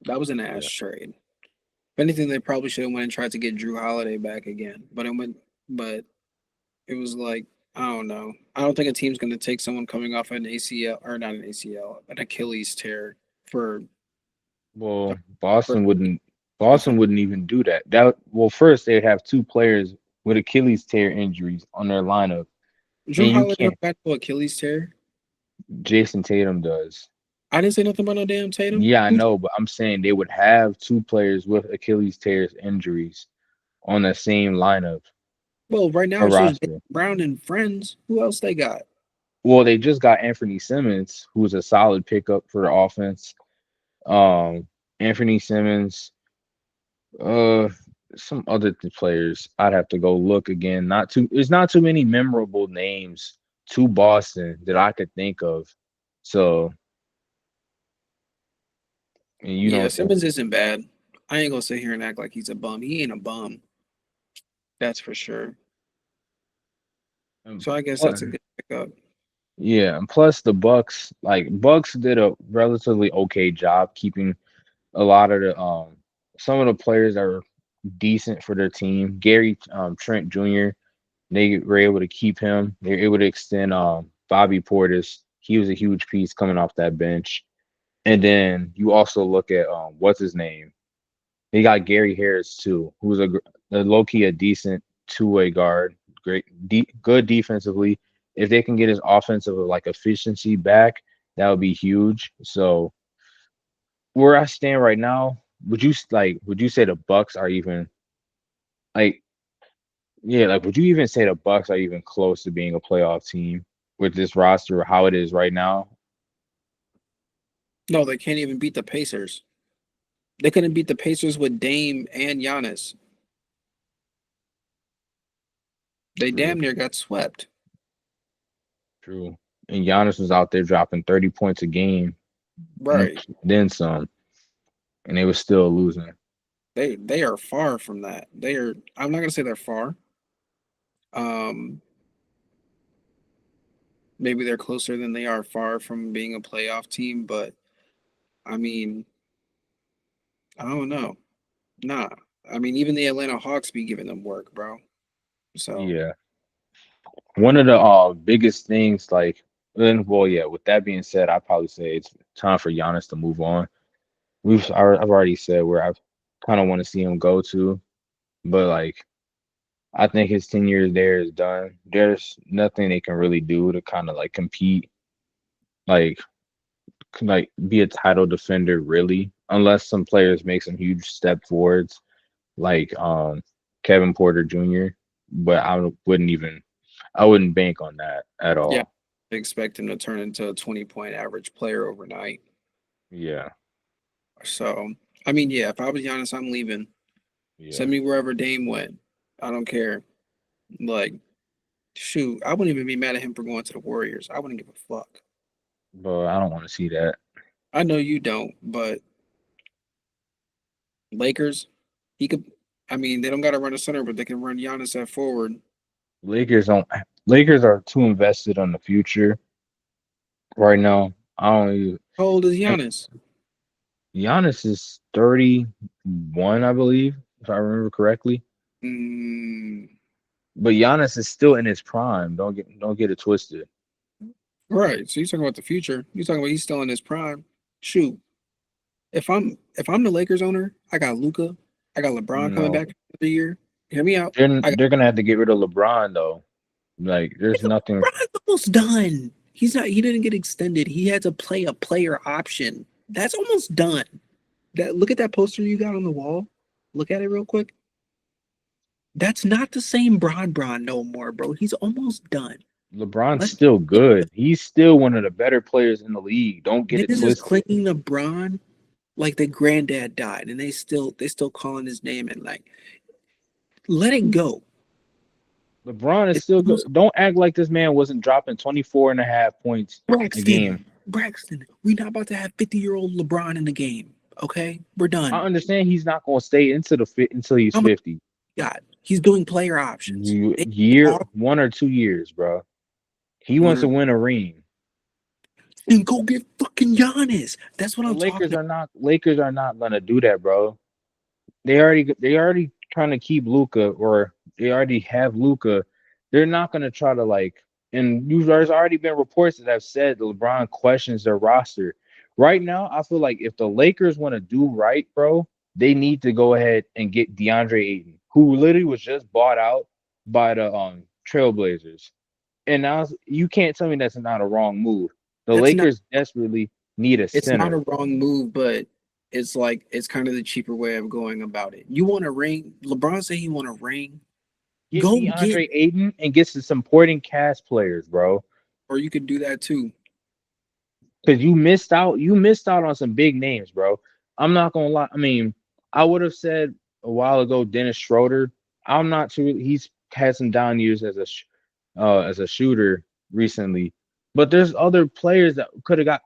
That was an ass Yeah. trade. If anything, they probably should have went and tried to get Drew Holiday back again. But it was like I don't know. I don't think a team's going to take someone coming off an ACL or not an ACL, an Achilles tear for Well, for Boston defense. wouldn't even do that. That well, first they'd have two players with Achilles tear injuries on their lineup, Drew and you Holiday can't. don't got no Achilles tear. Jason Tatum does. I didn't say nothing about no damn Tatum. Yeah, I know, but I'm saying they would have two players with Achilles tears injuries on the same lineup Well, right now or it's just roster. Brown and friends. Who else they got? Well, they just got Anthony Simmons, who's a solid pickup for the offense. Um, Anthony Simmons, uh, some other players. I'd have to go look again. Not too. There's not too many memorable names to Boston that I could think of. So, and you Yeah, don't think, Simmons isn't bad. I ain't gonna sit here and act like he's a bum. He ain't a bum. That's for sure. um, So I guess plus, that's a good pickup. yeah, and plus the Bucks, like Bucks did a relatively okay job keeping a lot of the some of the players that were decent for their team. Gary Trent Jr. They were able to keep him. They were able to extend Bobby Portis. He was a huge piece coming off that bench. And then you also look at what's his name? They got Gary Harris too, who's a low key a decent two-way guard, good defensively. If they can get his offensive like efficiency back, that would be huge. So where I stand right now, would you say the Bucks are even like yeah, like would you even say the Bucks are even close to being a playoff team with this roster how it is right now? No, they can't even beat the Pacers. They couldn't beat the Pacers with Dame and Giannis. They True, damn near got swept. true. And Giannis was out there dropping 30 points a game and Right. then some, and they were still losing. They are far from that. They are I'm not gonna say they're far. Um Maybe they're closer than they are far from being a playoff team, but I mean, I don't know. Nah. I mean, even the Atlanta Hawks be giving them work, bro. So Yeah. One of the biggest things, like, then, well, yeah, with that being said, I'd probably say it's time for Giannis to move on. I've already said where I kind of want to see him go to, but like, I think his tenure there is done. There's nothing they can really do to kind of like compete, like, like be a title defender really, unless some players make some huge step forwards, like Kevin Porter Jr. But I wouldn't bank on that at yeah, all. I expect him to turn into a 20-point average player overnight. Yeah, So I mean, yeah, if I was Giannis, I'm leaving. yeah, Send me wherever Dame went. I don't care. Like, shoot, I wouldn't even be mad at him for going to the Warriors. I wouldn't give a fuck. but I don't want to see that. I know you don't, but Lakers, he could. I mean, they don't got to run a center, but they can run Giannis at forward. Lakers don't. Lakers are too invested on the future right now. I don't even. How old is And Giannis? Giannis is 31, I believe, if I remember correctly. Mm, But Giannis is still in his prime. Don't get it twisted. Right. So you're talking about the future. You're talking about he's still in his prime. Shoot. If I'm the Lakers owner, I got Luca, I got LeBron coming No, back another year. Hear me out. I got they're gonna have to get rid of LeBron though. Like, there's nigga, nothing. LeBron's almost done. He didn't get extended. He had to play a player option. That's almost done. That look at that poster you got on the wall. Look at it real quick. That's not the same Bron no more, bro. He's almost done. LeBron's Let's still good. He's still one of the better players in the league. Don't get it niggas is twisted. clinging to Bron like their granddad died, and they still calling his name and like let it go. LeBron is It's still good. almost Don't act like this man wasn't dropping 24 and a half points a game. Braxton. We not about to have 50-year-old LeBron in the game. Okay, we're I done. understand he's not going to stay into the fit until he's How much 50. he got? He's doing player options. Year 1 or 2 years, bro. He One wants to or win a ring. and go get fucking Giannis. That's what The I'm talking about. Lakers are not gonna do that, bro. They already trying to keep Luca, or they already have Luca. They're not gonna try to like. And there's already been reports that have said LeBron questions their roster. Right now, I feel like if the Lakers want to do right, bro, they need to go ahead and get DeAndre Ayton, who literally was just bought out by the Trailblazers. And now you can't tell me that's not a wrong move. The That's not. Lakers desperately need a It's not a center. wrong move, but it's like it's kind of the cheaper way of going about it. You want a ring? LeBron said he want a ring. Get Go get, DeAndre Ayton and get some supporting cast players, bro. or you could do that too. Because you missed out. You missed out on some big names, bro. I'm not gonna lie. I mean, I would have said a while ago Dennis Schroeder. I'm not too. He's had some down years as a shooter recently, but there's other players that could have got.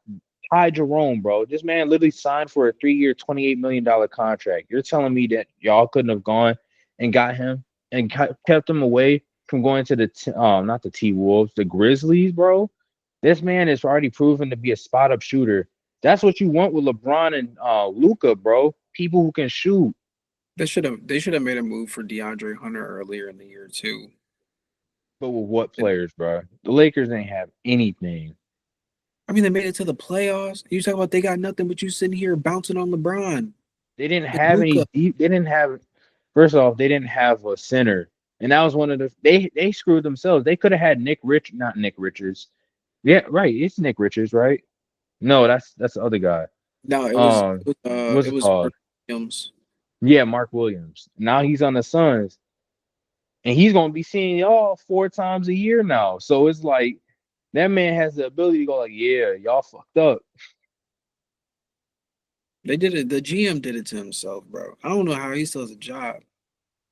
Ty Jerome, bro. This man literally signed for a 3 year, $28 million contract. You're telling me that y'all couldn't have gone and got him and kept him away from going to not the T Wolves, the Grizzlies, bro. This man is already proven to be a spot up shooter. That's what you want with LeBron and Luca, bro. People who can shoot. They should have made a move for DeAndre Hunter earlier in the year too. But with what And players, bro? The Lakers ain't have anything. I mean, they made it to the playoffs. You talk about they got nothing, but you sitting here bouncing on LeBron They didn't and have any Luca. deep. They didn't have. First off, they didn't have a center, and that was one of the. They screwed themselves. They could have had not Nick Richards. Yeah, right. It's Nick Richards, right? No, that's the other guy. No, it was Um, it was what's it called? Mark Williams. Yeah, Mark Williams. Now he's on the Suns, and he's gonna be seeing y'all 4 times a year now. So it's like that man has the ability to go like, yeah, y'all fucked up. They did it. The GM did it to himself, bro. I don't know how he still has a job.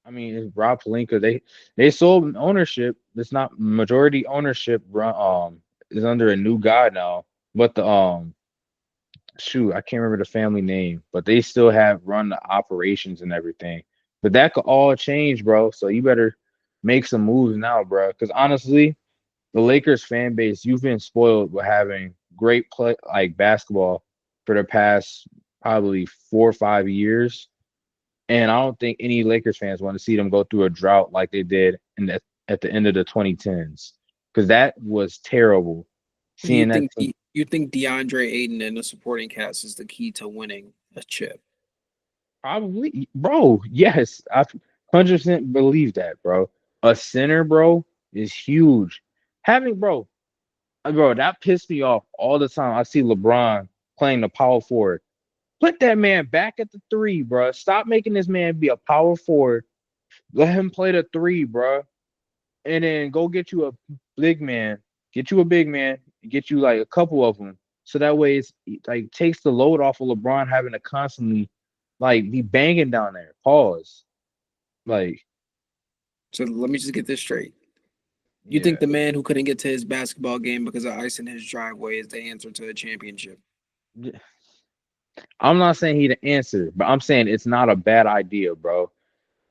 I mean, it's Rob Pelinka. They sold ownership. It's not majority ownership. Is under a new guy now. But the shoot, I can't remember the family name. But they still have run the operations and everything. But that could all change, bro. So you better make some moves now, bro. Because honestly, the Lakers fan base, you've been spoiled with having great play like basketball for the past probably 4 or 5 years. And I don't think any Lakers fans want to see them go through a drought like they did at the end of the 2010s, because that was terrible. You Seeing that think you think DeAndre Ayton and the supporting cast is the key to winning a chip? probably, bro. Yes, I 100% believe that, bro. A center, bro, is huge. Bro, that pissed me off all the time. I see LeBron playing the power forward. Put that man back at the three, bro. Stop making this man be a power forward. Let him play the three, bro. And then go get you a big man, get you a big man, get you like a couple of them, so that way it's like takes the load off of LeBron having to constantly like be banging down there. Pause. Like, So let me just get this straight. You think yeah, the man who couldn't get to his basketball game because of ice in his driveway is the answer to the championship? I'm not saying he the answer, but I'm saying it's not a bad idea, bro.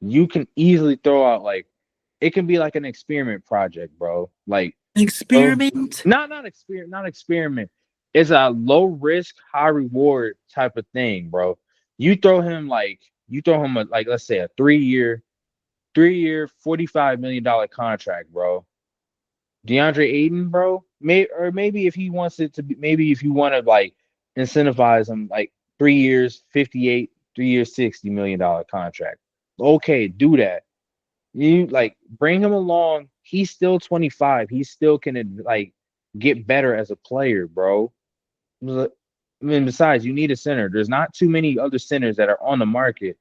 You can easily throw out like it can be like an experiment project, bro. Like, oh, Experiment. not experiment. It's a low risk, high reward type of thing, bro. You throw him a like let's say a 3 year, $45 million contract, bro. DeAndre Ayton, bro. Maybe if he wants it to be, maybe if you want to like incentivize him, like 3 years, 58, 3 years, $60 million contract. Okay, do that. You like bring him along. He's still 25. He still can like get better as a player, bro. I mean, besides, you need a center. There's not too many other centers that are on the market.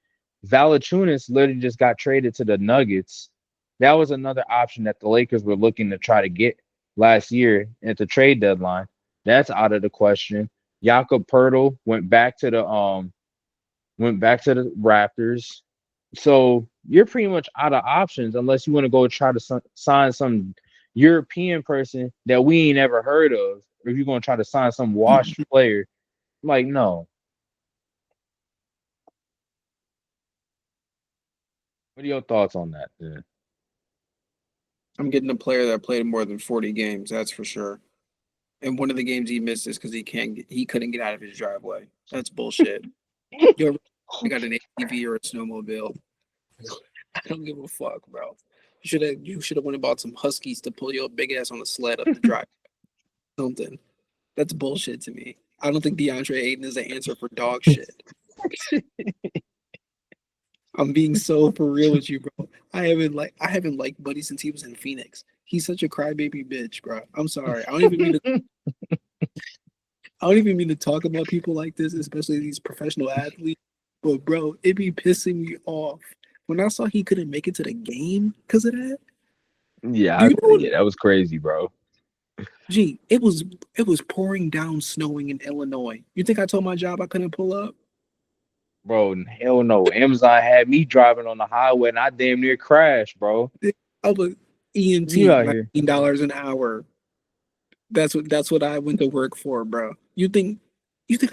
Valachunas literally just got traded to the Nuggets. That was another option that the Lakers were looking to try to get last year at the trade deadline. That's out of the question. Jakob Pertl went back to the Raptors. So you're pretty much out of options unless you want to go try to sign some European person that we ain't ever heard of, or if you're going to try to sign some washed player. Like, no. What are your thoughts on that? Then? I'm getting a player that played more than 40 games. That's for sure. And one of the games he missed is because he couldn't get out of his driveway. That's bullshit. Yo, I got an ATV or a snowmobile. I don't give a fuck, bro. You should have went and bought some huskies to pull your big ass on a sled up the drive. Something. That's bullshit to me. I don't think DeAndre Ayton is the answer for dog shit. I'm being so for real with you, bro. I haven't liked Buddy since he was in Phoenix. He's such a crybaby bitch, bro. I'm sorry. I don't even mean to talk about people like this, especially these professional athletes. But bro, it be pissing me off. When I saw he couldn't make it to the game because of that, do Yeah, you know what? yeah, that was crazy, bro. Gee, it was pouring down, snowing in Illinois. You think I told my job I couldn't pull up? Bro, hell no. Amazon had me driving on the highway and I damn near crashed, bro. I was You EMT, out here. $19 an hour. That's what I went to work for, bro. You think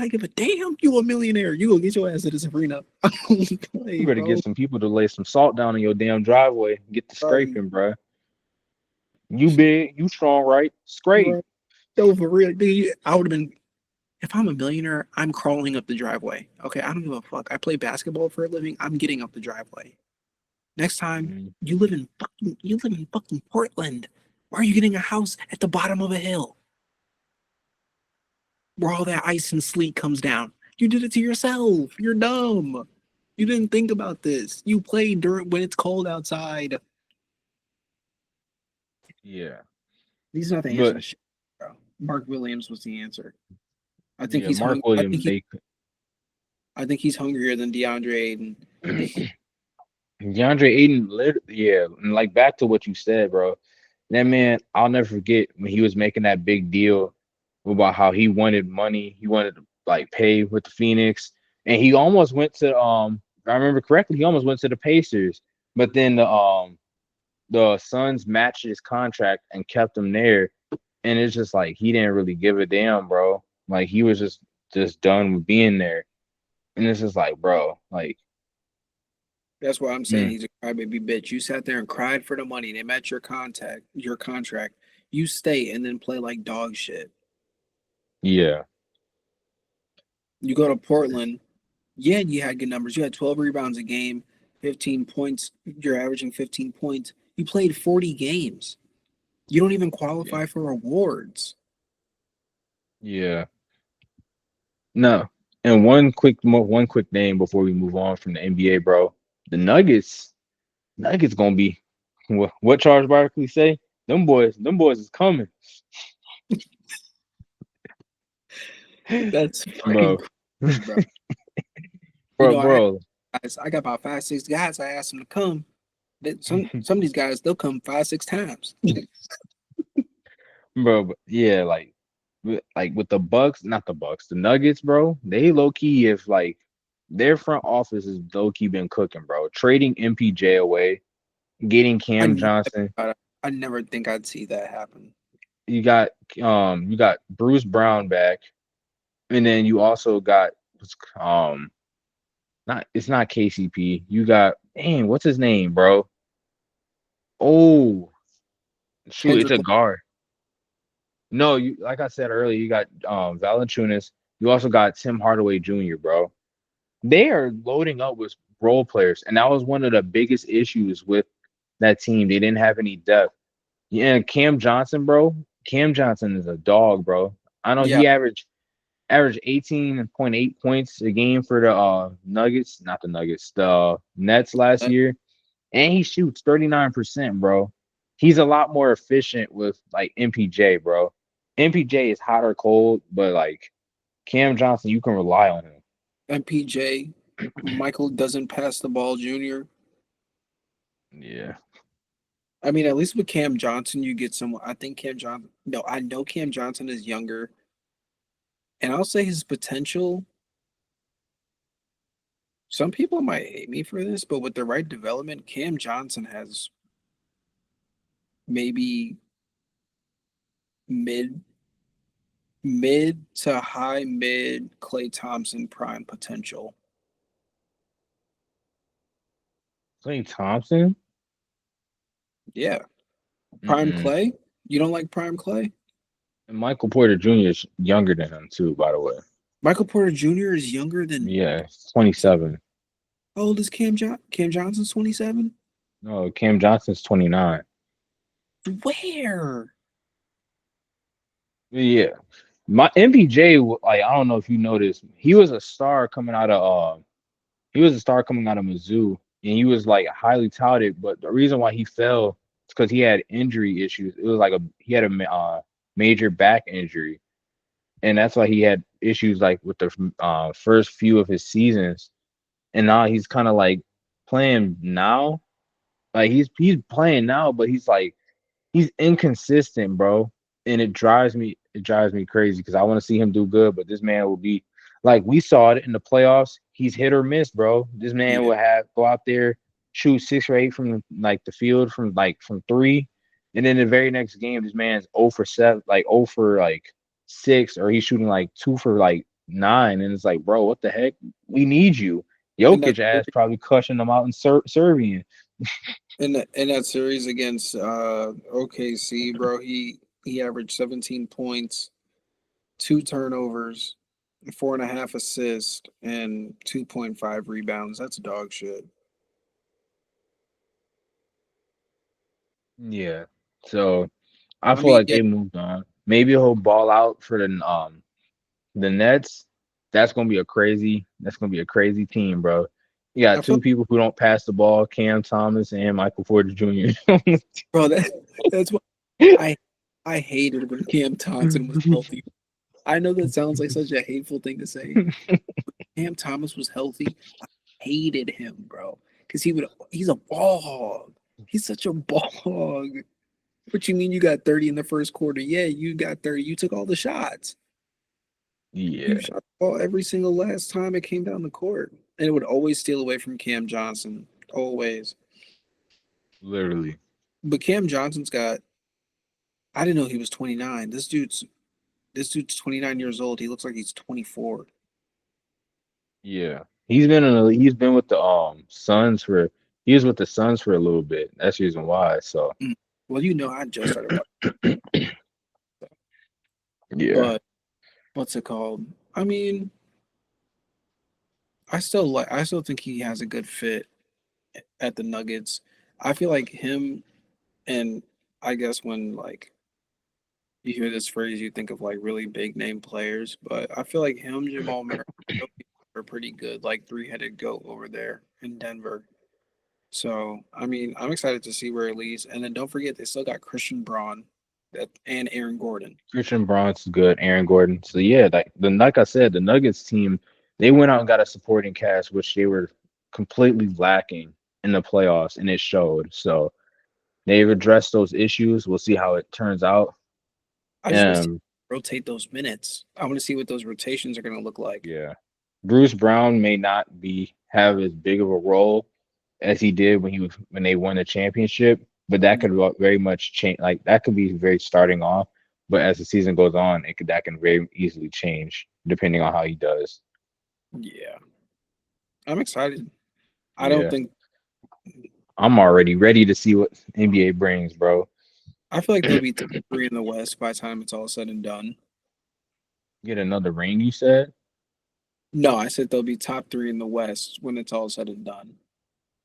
I give a damn? You a millionaire. You go get your ass to the Sabrina. I don't You play, better get bro. some people to lay some salt down in your damn driveway. Get the Right. scraping, bro. You big, you strong, right? Scrape. Right. No, for real. Dude, I would have been if I'm a millionaire, I'm crawling up the driveway. Okay, I don't give a fuck. I play basketball for a living. I'm getting up the driveway. Next time, Mm, you live in fucking Portland. Why are you getting a house at the bottom of a hill where all that ice and sleet comes down? You did it to yourself. You're dumb. You didn't think about this. You played during when it's cold outside. yeah. He's not the answer But to shit, bro. Mark Williams was the answer. I think yeah, he's Mark hung. I Williams, think he. I think he's hungrier than DeAndre Ayton. DeAndre Ayton, yeah, and like back to what you said, bro. That man, I'll never forget when he was making that big deal about how he wanted money, he wanted to like pay with the Phoenix, and he almost went to if I remember correctly, he almost went to the Pacers, but then the Suns matched his contract and kept him there, and it's just like he didn't really give a damn, bro. Like he was just done with being there, and it's just like, bro, like. That's why I'm saying Mm, he's a crybaby bitch. You sat there and cried for the money. They met your contract. You stay and then play like dog shit. yeah. You go to Portland. Yeah, you had good numbers. You had 12 rebounds a game, 15 points. You're averaging 15 points. You played 40 games. You don't even Yeah. qualify for awards. Yeah. No. And one quick name before we move on from the NBA, bro. The Nuggets gonna be what Charles Barkley say? Them boys is coming. That's fucking Bro. crazy, bro. You Bro, know, bro. I got about 5, 6 guys. I asked them to come. Some of these guys they'll come 5, 6 times. Bro, but yeah, like with the Bucks, not the Bucks, the Nuggets, bro. They low key if like their front office is low key been cooking, bro. Trading MPJ away, getting I Cam never, Johnson. I never think I'd see that happen. You got Bruce Brown back, and then you also got um not it's not KCP. You got dang, what's his name, bro? Oh shoot, it's Kendrick, a guard. No, you like I said earlier, you got Valanciunas. You also got Tim Hardaway Jr., bro. They are loading up with role players, and that was one of the biggest issues with that team. They didn't have any depth. Yeah, Cam Johnson, bro. Cam Johnson is a dog, bro. I know Yeah, he averaged 18.8 points a game for the Nuggets, not the Nuggets, the Nets last that year, and he shoots 39%, bro. He's a lot more efficient with like MPJ, bro. MPJ is hot or cold, but like Cam Johnson, you can rely on him. MPJ, Michael doesn't pass the ball, Junior. Yeah. I mean, at least with Cam Johnson, you get some. I think Cam Johnson. No, I know Cam Johnson is younger, and I'll say his potential. Some people might hate me for this, but with the right development, Cam Johnson has maybe mid mid to high mid Clay Thompson prime potential. Clay Thompson? Yeah, prime Mm-mm. Clay. You don't like prime Clay? And Michael Porter Jr. is younger than him too, by the way. Michael Porter Jr. is younger than. Yeah, 27. How old is Cam Johnson's 27? No, Cam Johnson's 29. Where? Yeah. My MPJ, like I don't know if you noticed, he was a star coming out of he was a star coming out of Mizzou, and he was like highly touted. But the reason why he fell is because he had injury issues. It was like he had a major back injury, and that's why he had issues like with the first few of his seasons. And now he's kind of like playing now, like he's playing now, but he's inconsistent, bro, and it drives me crazy because I want to see him do good, but this man will be like we saw it in the playoffs. He's hit or miss, bro. This man Yeah, will have go out there, shoot 6 or 8 from like the field from three, and then the very next game, this man's 0 for 7, like 0 for like 6, or he's shooting like 2 for like 9, and it's like, bro, what the heck? We need you. in that Jokic ass probably crushing them out in Serbian. in that series against OKC, bro, he averaged 17 points, two turnovers, 4.5 assists, and 2.5 rebounds. That's dog shit. Yeah. So I I feel mean, like yeah, they moved on. Maybe he'll ball out for the Nets. That's gonna be a crazy team, bro. You got I feel, two people who don't pass the ball, Cam Thomas and Michael Porter Jr. bro, that's what I I hated when Cam Thompson was healthy. I know that sounds like such a hateful thing to say. Cam Thomas was healthy. I hated him, bro, because he's a ball hog. He's such a ball hog. What you mean you got 30 in the first quarter? Yeah, you got 30. You took all the shots. You Yeah, shot the ball every single last time it came down the court. And it would always steal away from Cam Johnson. Always. literally. But Cam Johnson's got I didn't know he was 29. This dude's 29 years old. He looks like he's 24. Yeah. He's been with the Suns for he was with the Suns for a little bit. That's the reason why. So Mm. Well, I just started watching. yeah. But what's it called? I mean, I still think he has a good fit at the Nuggets. I feel like him and I guess when like you hear this phrase, you think of like really big name players, but I feel like him, Jamal Murray, are pretty good, like three-headed goat over there in Denver. So I mean, I'm excited to see where it leads. And then don't forget they still got Christian Braun and Aaron Gordon. Christian Braun's good, Aaron Gordon. So yeah, like I said, the Nuggets team, they went out and got a supporting cast, which they were completely lacking in the playoffs, and it showed. So they've addressed those issues. We'll see how it turns out. I just want to see Um, rotate those minutes. I want to see what those rotations are going to look like. yeah, Bruce Brown may not be have as big of a role as he did when they won the championship, but that could very much change. Like that could be very starting off, but as the season goes on, that can very easily change depending on how he does. Yeah, I'm excited. I don't Yeah, think I'm already ready to see what NBA brings, bro. I feel like they'll be top three in the West by the time it's all said and done. Get another ring, you said? No, I said they'll be top three in the West when it's all said and done.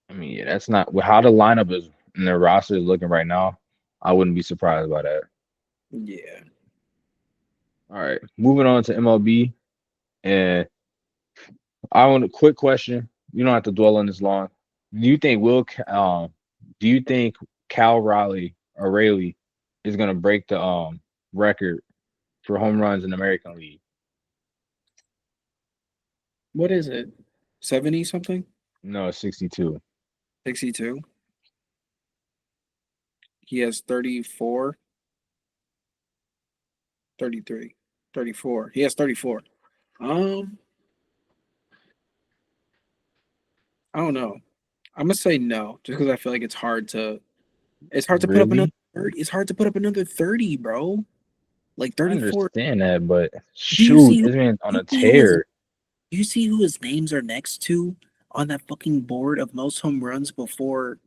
I mean, yeah, that's not how the lineup is and their roster is looking right now. I wouldn't be surprised by that. Yeah. All right, moving on to MLB, and I want a quick question. You don't have to dwell on this long. Do you think do you think Cal Raleigh or Rayleigh is gonna break the record for home runs in the American League? What is it? 70 something? No, 62. 62? He has 34, 33, 34. He has 34. Um, I don't know. I'm gonna say no, just because I feel like it's hard to put up another Really? 30. It's hard to put up another 30, bro. Like I 34. understand that, but Do you shoot, see who this man's on do you a see who his tear. do you see who his names are next to on that fucking board of most home runs before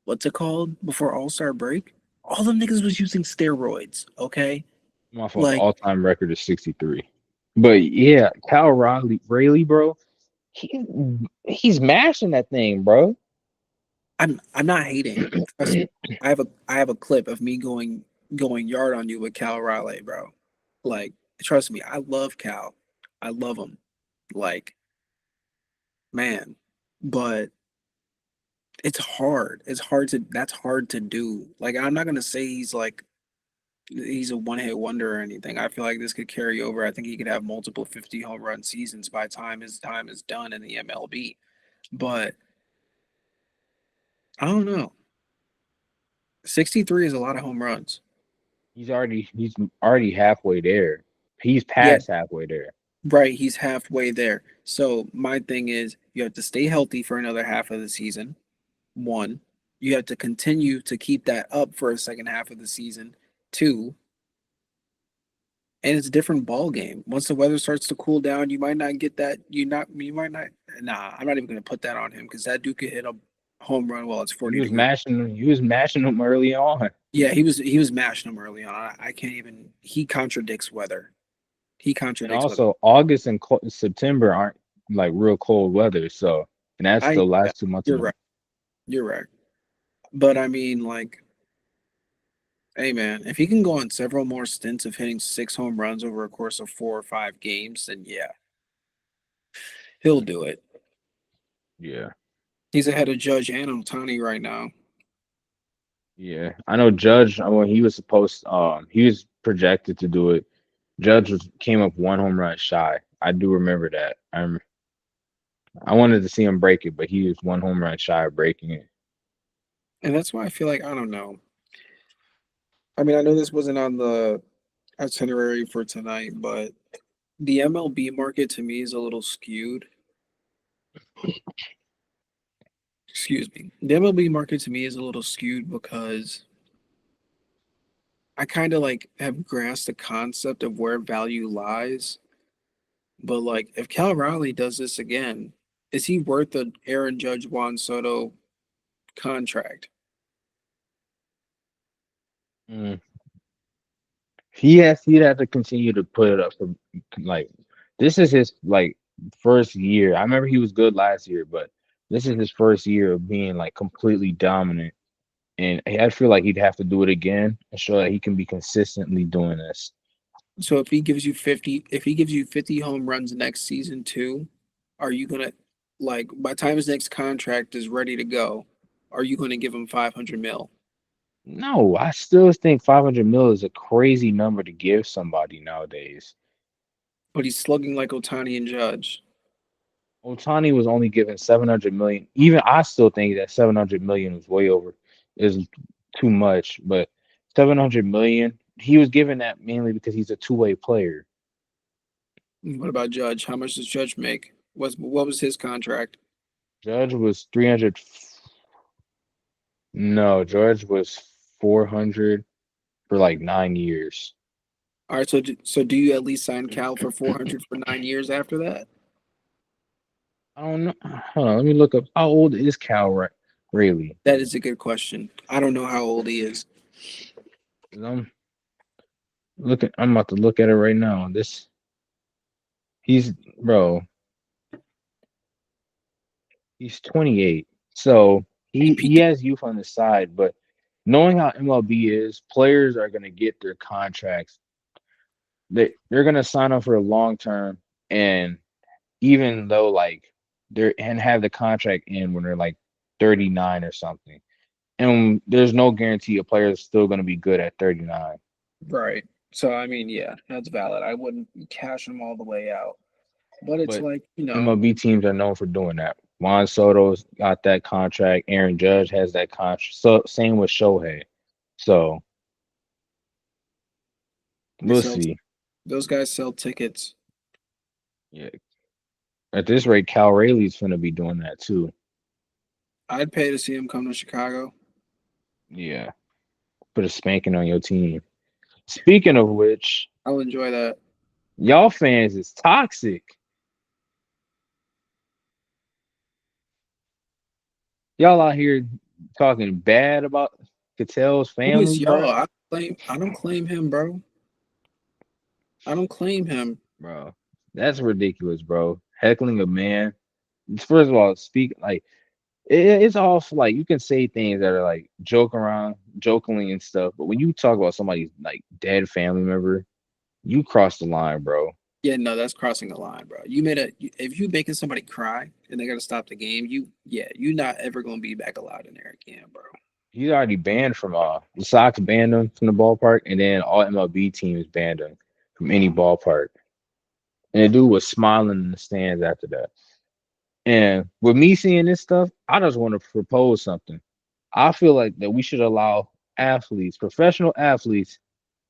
what's it called? Before All-Star break? All them niggas was using steroids, okay? My fault. The Like all-time record is 63. But yeah, Cal Rayleigh, bro, he he's mashing that thing, bro. I'm not hating. Trust me. I have a clip of me going yard on you with Cal Raleigh, bro. Like, trust me, I love Cal. I love him. Like, man. But it's hard. It's hard to that's hard to do. Like, I'm not gonna say he's a one-hit wonder or anything. I feel like this could carry over. I think he could have multiple 50 home run seasons by time his time is done in the MLB. But I don't know. 63 is a lot of home runs. He's already halfway there. He's Yeah, past halfway there. right. He's halfway there. So my thing is you have to stay healthy for another half of the season. One, you have to continue to keep that up for a second half of the season. Two, and it's a different ball game. Once the weather starts to cool down, you might not get that. You might not. Nah, I'm not even gonna put that on him because that dude could hit a home run while it's 40 degrees. He was mashing them early on. Yeah, he was mashing them early on. I can't even. He contradicts weather. He And contradicts weather. also August and September aren't like real cold weather, so and that's I the yeah, last 2 months of you're them. right. You're right. But I mean, like, hey man, if he can go on several more stints of hitting 6 home runs over a course of 4 or 5 games, then yeah, he'll do it. Yeah. He's ahead of Judge and Otani right now. Yeah. I know Judge when he was he was projected to do it. Judge came up 1 home run shy. I do remember that. I wanted to see him break it, but he was 1 home run shy of breaking it. And that's why I feel like I don't know. I mean, I know this wasn't on the itinerary for tonight, but the MLB market to me is a little skewed. Excuse me. The MLB market to me is a little skewed because I kind of like have grasped the concept of where value lies. But like, if Cal Raleigh does this again, is he worth the Aaron Judge Juan Soto contract? Mm. He'd have to continue to put it up for like this is his like first year. I remember he was good last year, but this is his first year of being like completely dominant. And I feel like he'd have to do it again and show that he can be consistently doing this. So if he gives you 50 home runs next season too, are you gonna like by the time his next contract is ready to go, are you gonna give him 500 mil? No, I still think 500 mil is a crazy number to give somebody nowadays. But he's slugging like Otani and Judge. Otani was only given 700 million. Even I still think that 700 million was way over, is too much. But 700 million, he was given that mainly because he's a two-way player. What about Judge? How much does Judge make? What was his contract? Judge was 300. No, Judge was 400 for like 9 years. All right, so do you at least sign Cal for 400 for 9 years after that? I don't know. Hold on, let me look up how old is Rayleigh? That is a good question. I don't know how old he is. 'Cause I'm about to look at it right now. He's bro, he's 28. So He he peaked. has youth on the side, but Knowing how MLB is, players are gonna get their contracts. They're gonna sign up for a long term, and even though like they're and have the contract in when they're like 39 or something. And there's no guarantee a player is still gonna be good at 39. Right. So I mean, yeah, that's valid. I wouldn't cash them all the way out. But it's But like, MLB teams are known for doing that. Juan Soto's got that contract. Aaron Judge has that contract. So same with Shohei. So they we'll sell see. those guys sell tickets. Yeah. At this rate, Cal Rayleigh's gonna be doing that too. I'd pay to see him come to Chicago. Yeah. Put a spanking on your team. Speaking of which, I'll enjoy that. y'all fans is toxic. Y'all out here talking bad about Catel's Who family, is y'all? bro. I don't claim him, bro. I don't claim him. Bro, that's ridiculous, bro. Heckling a man. First of all, speak like it's all like you can say things that are like joke around, jokingly and stuff, but when you talk about somebody's like dead family member, you cross the line, bro. Yeah, no, that's crossing the line, bro. You made a if you making somebody cry and they gotta stop the game, you're not ever gonna be back allowed in there again, bro. He's already banned from the Sox banned him from the ballpark, and then all MLB teams banned him from any ballpark. And the dude was smiling in the stands after that. And with me seeing this stuff, I just want to propose something. I feel like that we should allow athletes, professional athletes,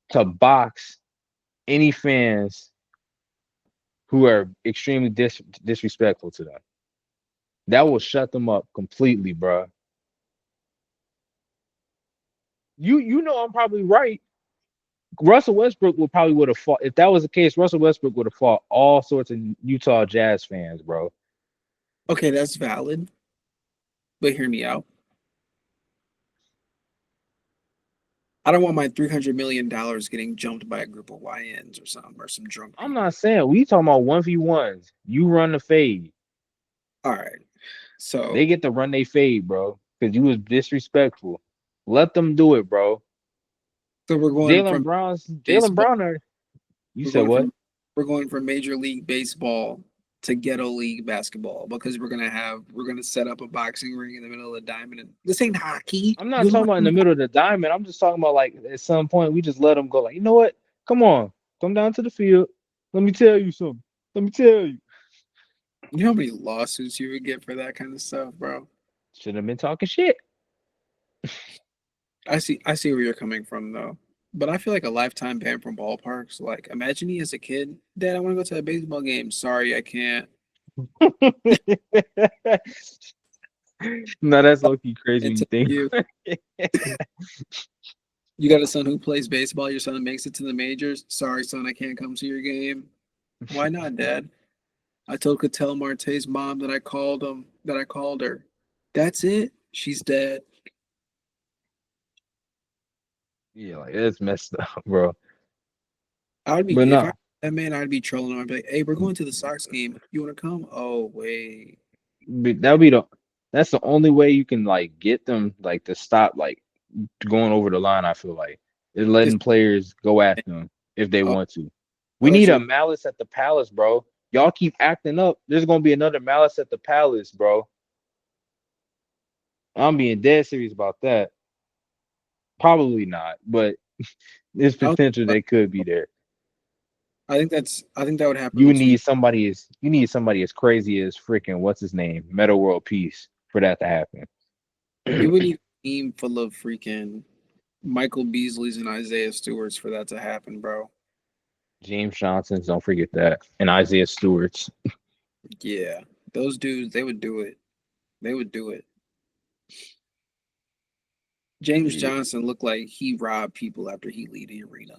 to box any fans who are extremely disrespectful to them. That will shut them up completely, bro. You know I'm probably right. Russell Westbrook would have fought if that was the case. Russell Westbrook would have fought all sorts of Utah Jazz fans, bro. Okay, that's valid, but hear me out. I don't want my $300 million getting jumped by a group of YNs or something or some drunk I'm not people. saying we talking about 1v1s. You run the fade. All right. They So get to run they fade, bro, because you was disrespectful. Let them do it, bro. so we're going from Jalen baseball. Brown. You We're said going what? from we're going from Major League Baseball to Ghetto League Basketball because we're gonna set up a boxing ring in the middle of the diamond. And this ain't hockey. I'm not You talking about in the middle of the diamond. I'm just talking about like at some point we just let them go. Like you know what? Come on, come down to the field. Let me tell you something. Let me tell you. know how many lawsuits you would get for that kind of stuff, bro? Should have been talking shit. I see where you're coming from though. But I feel like a lifetime ban from ballparks. Like, imagine me as a kid, Dad, I want to go to a baseball game. Sorry, I can't. No, that's low key crazy when And you tell think. you, you got a son who plays baseball. Your son makes it to the majors. Sorry, son, I can't come to your game. Why not, Dad? I told Cattell Marte's mom that I called her. That's it. She's dead. Yeah, like it's messed up, bro. I would be But if I no, that man, I'd be trolling him. I'd be like, "Hey, we're going to the Sox game. You want to come? Oh wait, that'll be the that's the only way you can like get them like to stop like going over the line. I feel like is it's letting players go at them if they oh, want to. oh We that's need a your malice at the palace, bro. Y'all keep acting up. There's gonna be another malice at the palace, bro. I'm being dead serious about that. Probably not, but there's I, don't, potential they could be there. I think that would happen between You need somebody as crazy as freaking what's his name, Meta World Peace for that to happen. you would need a team full of freaking Michael Beasleys and Isaiah Stewarts for that to happen, bro. James Johnson's, don't forget that, and Isaiah Stewart's. Yeah, those dudes, they would do it. They would do it. James Yeah. Johnson looked like he robbed people after he leave the arena.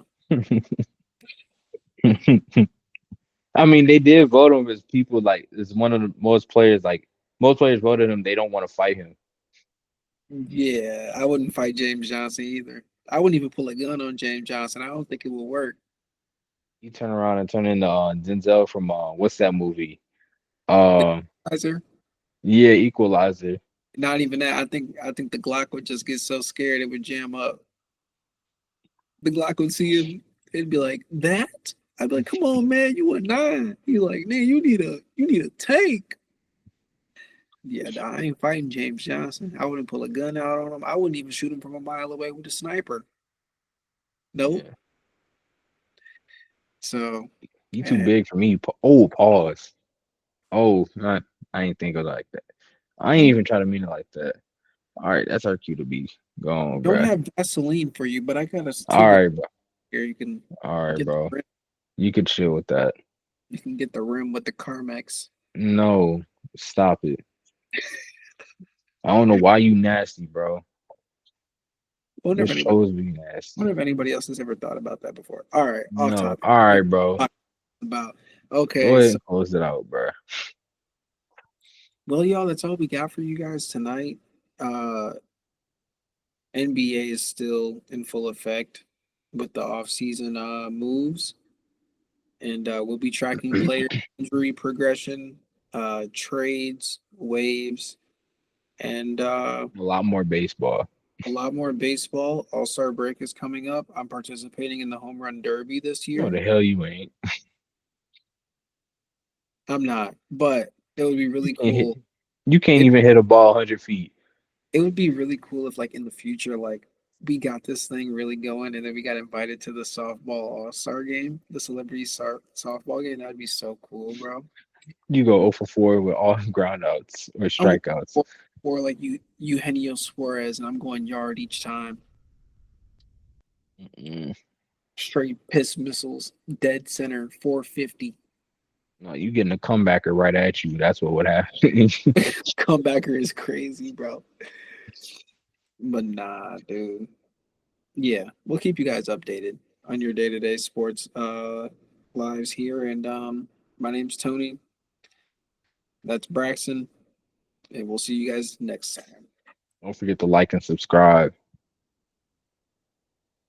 I mean, they did vote him as people like as one of the most players. Like most players voted him. They don't want to fight him. Yeah, I wouldn't fight James Johnson either. I wouldn't even pull a gun on James Johnson. I don't think it would work. He turned around and turned into Denzel from what's that movie? Um, Kaiser, yeah, Equalizer. Not even that. I think the Glock would just get so scared it would jam up. The Glock would see him. It'd be like that. I'd be like, "Come on, man, you a nine." He like, "Man, you need a tank." Yeah, nah, I ain't fighting James Johnson. I wouldn't pull a gun out on him. I wouldn't even shoot him from a mile away with a sniper. Nope. Yeah, So, you too eh, big for me. Oh, pause. Oh, not. I ain't think of it like that. I ain't I'm even try to mean it like that. All right, that's our cue to be gone, don't bruh. have Vaseline for you, but I got a All tube of right, bro. here. You can All right, get the bro. rim. You could chill with that. You can get the rim with the Carmex. No, stop it. I don't know why you nasty, bro. Wonder if This anybody, shows be nasty. wonder if anybody else has ever thought about that before. All right, off No. topic. All right, bro. About Go okay, ahead so and close it out, bro. well, y'all, that's all we got for you guys tonight. Uh, NBA is still in full effect with the off-season moves, and we'll be tracking player injury progression, trades, waves, and A lot more baseball. a lot more baseball. All-Star break is coming up. I'm participating in the Home Run Derby this No, year. the hell you ain't. I'm not, but it would be You really can't hit. cool. You can't It even hit a ball 100 feet. it would be really cool if like in the future, like we got this thing really going, and then we got invited to the softball all-star game, the celebrity softball game. That'd be so cool, bro. You go 0 for 4 with all groundouts or I'm going strikeouts. for like Eugenio Suarez, and I'm going yard each time. Mm. Straight piss missiles, dead center, 450. No, you getting a comebacker right at you. That's what would happen. Comebacker is crazy, bro. But nah, dude. Yeah, we'll keep you guys updated on your day-to-day sports lives here. And my name's Tony. That's Braxton, and we'll see you guys next time. Don't forget to like and subscribe.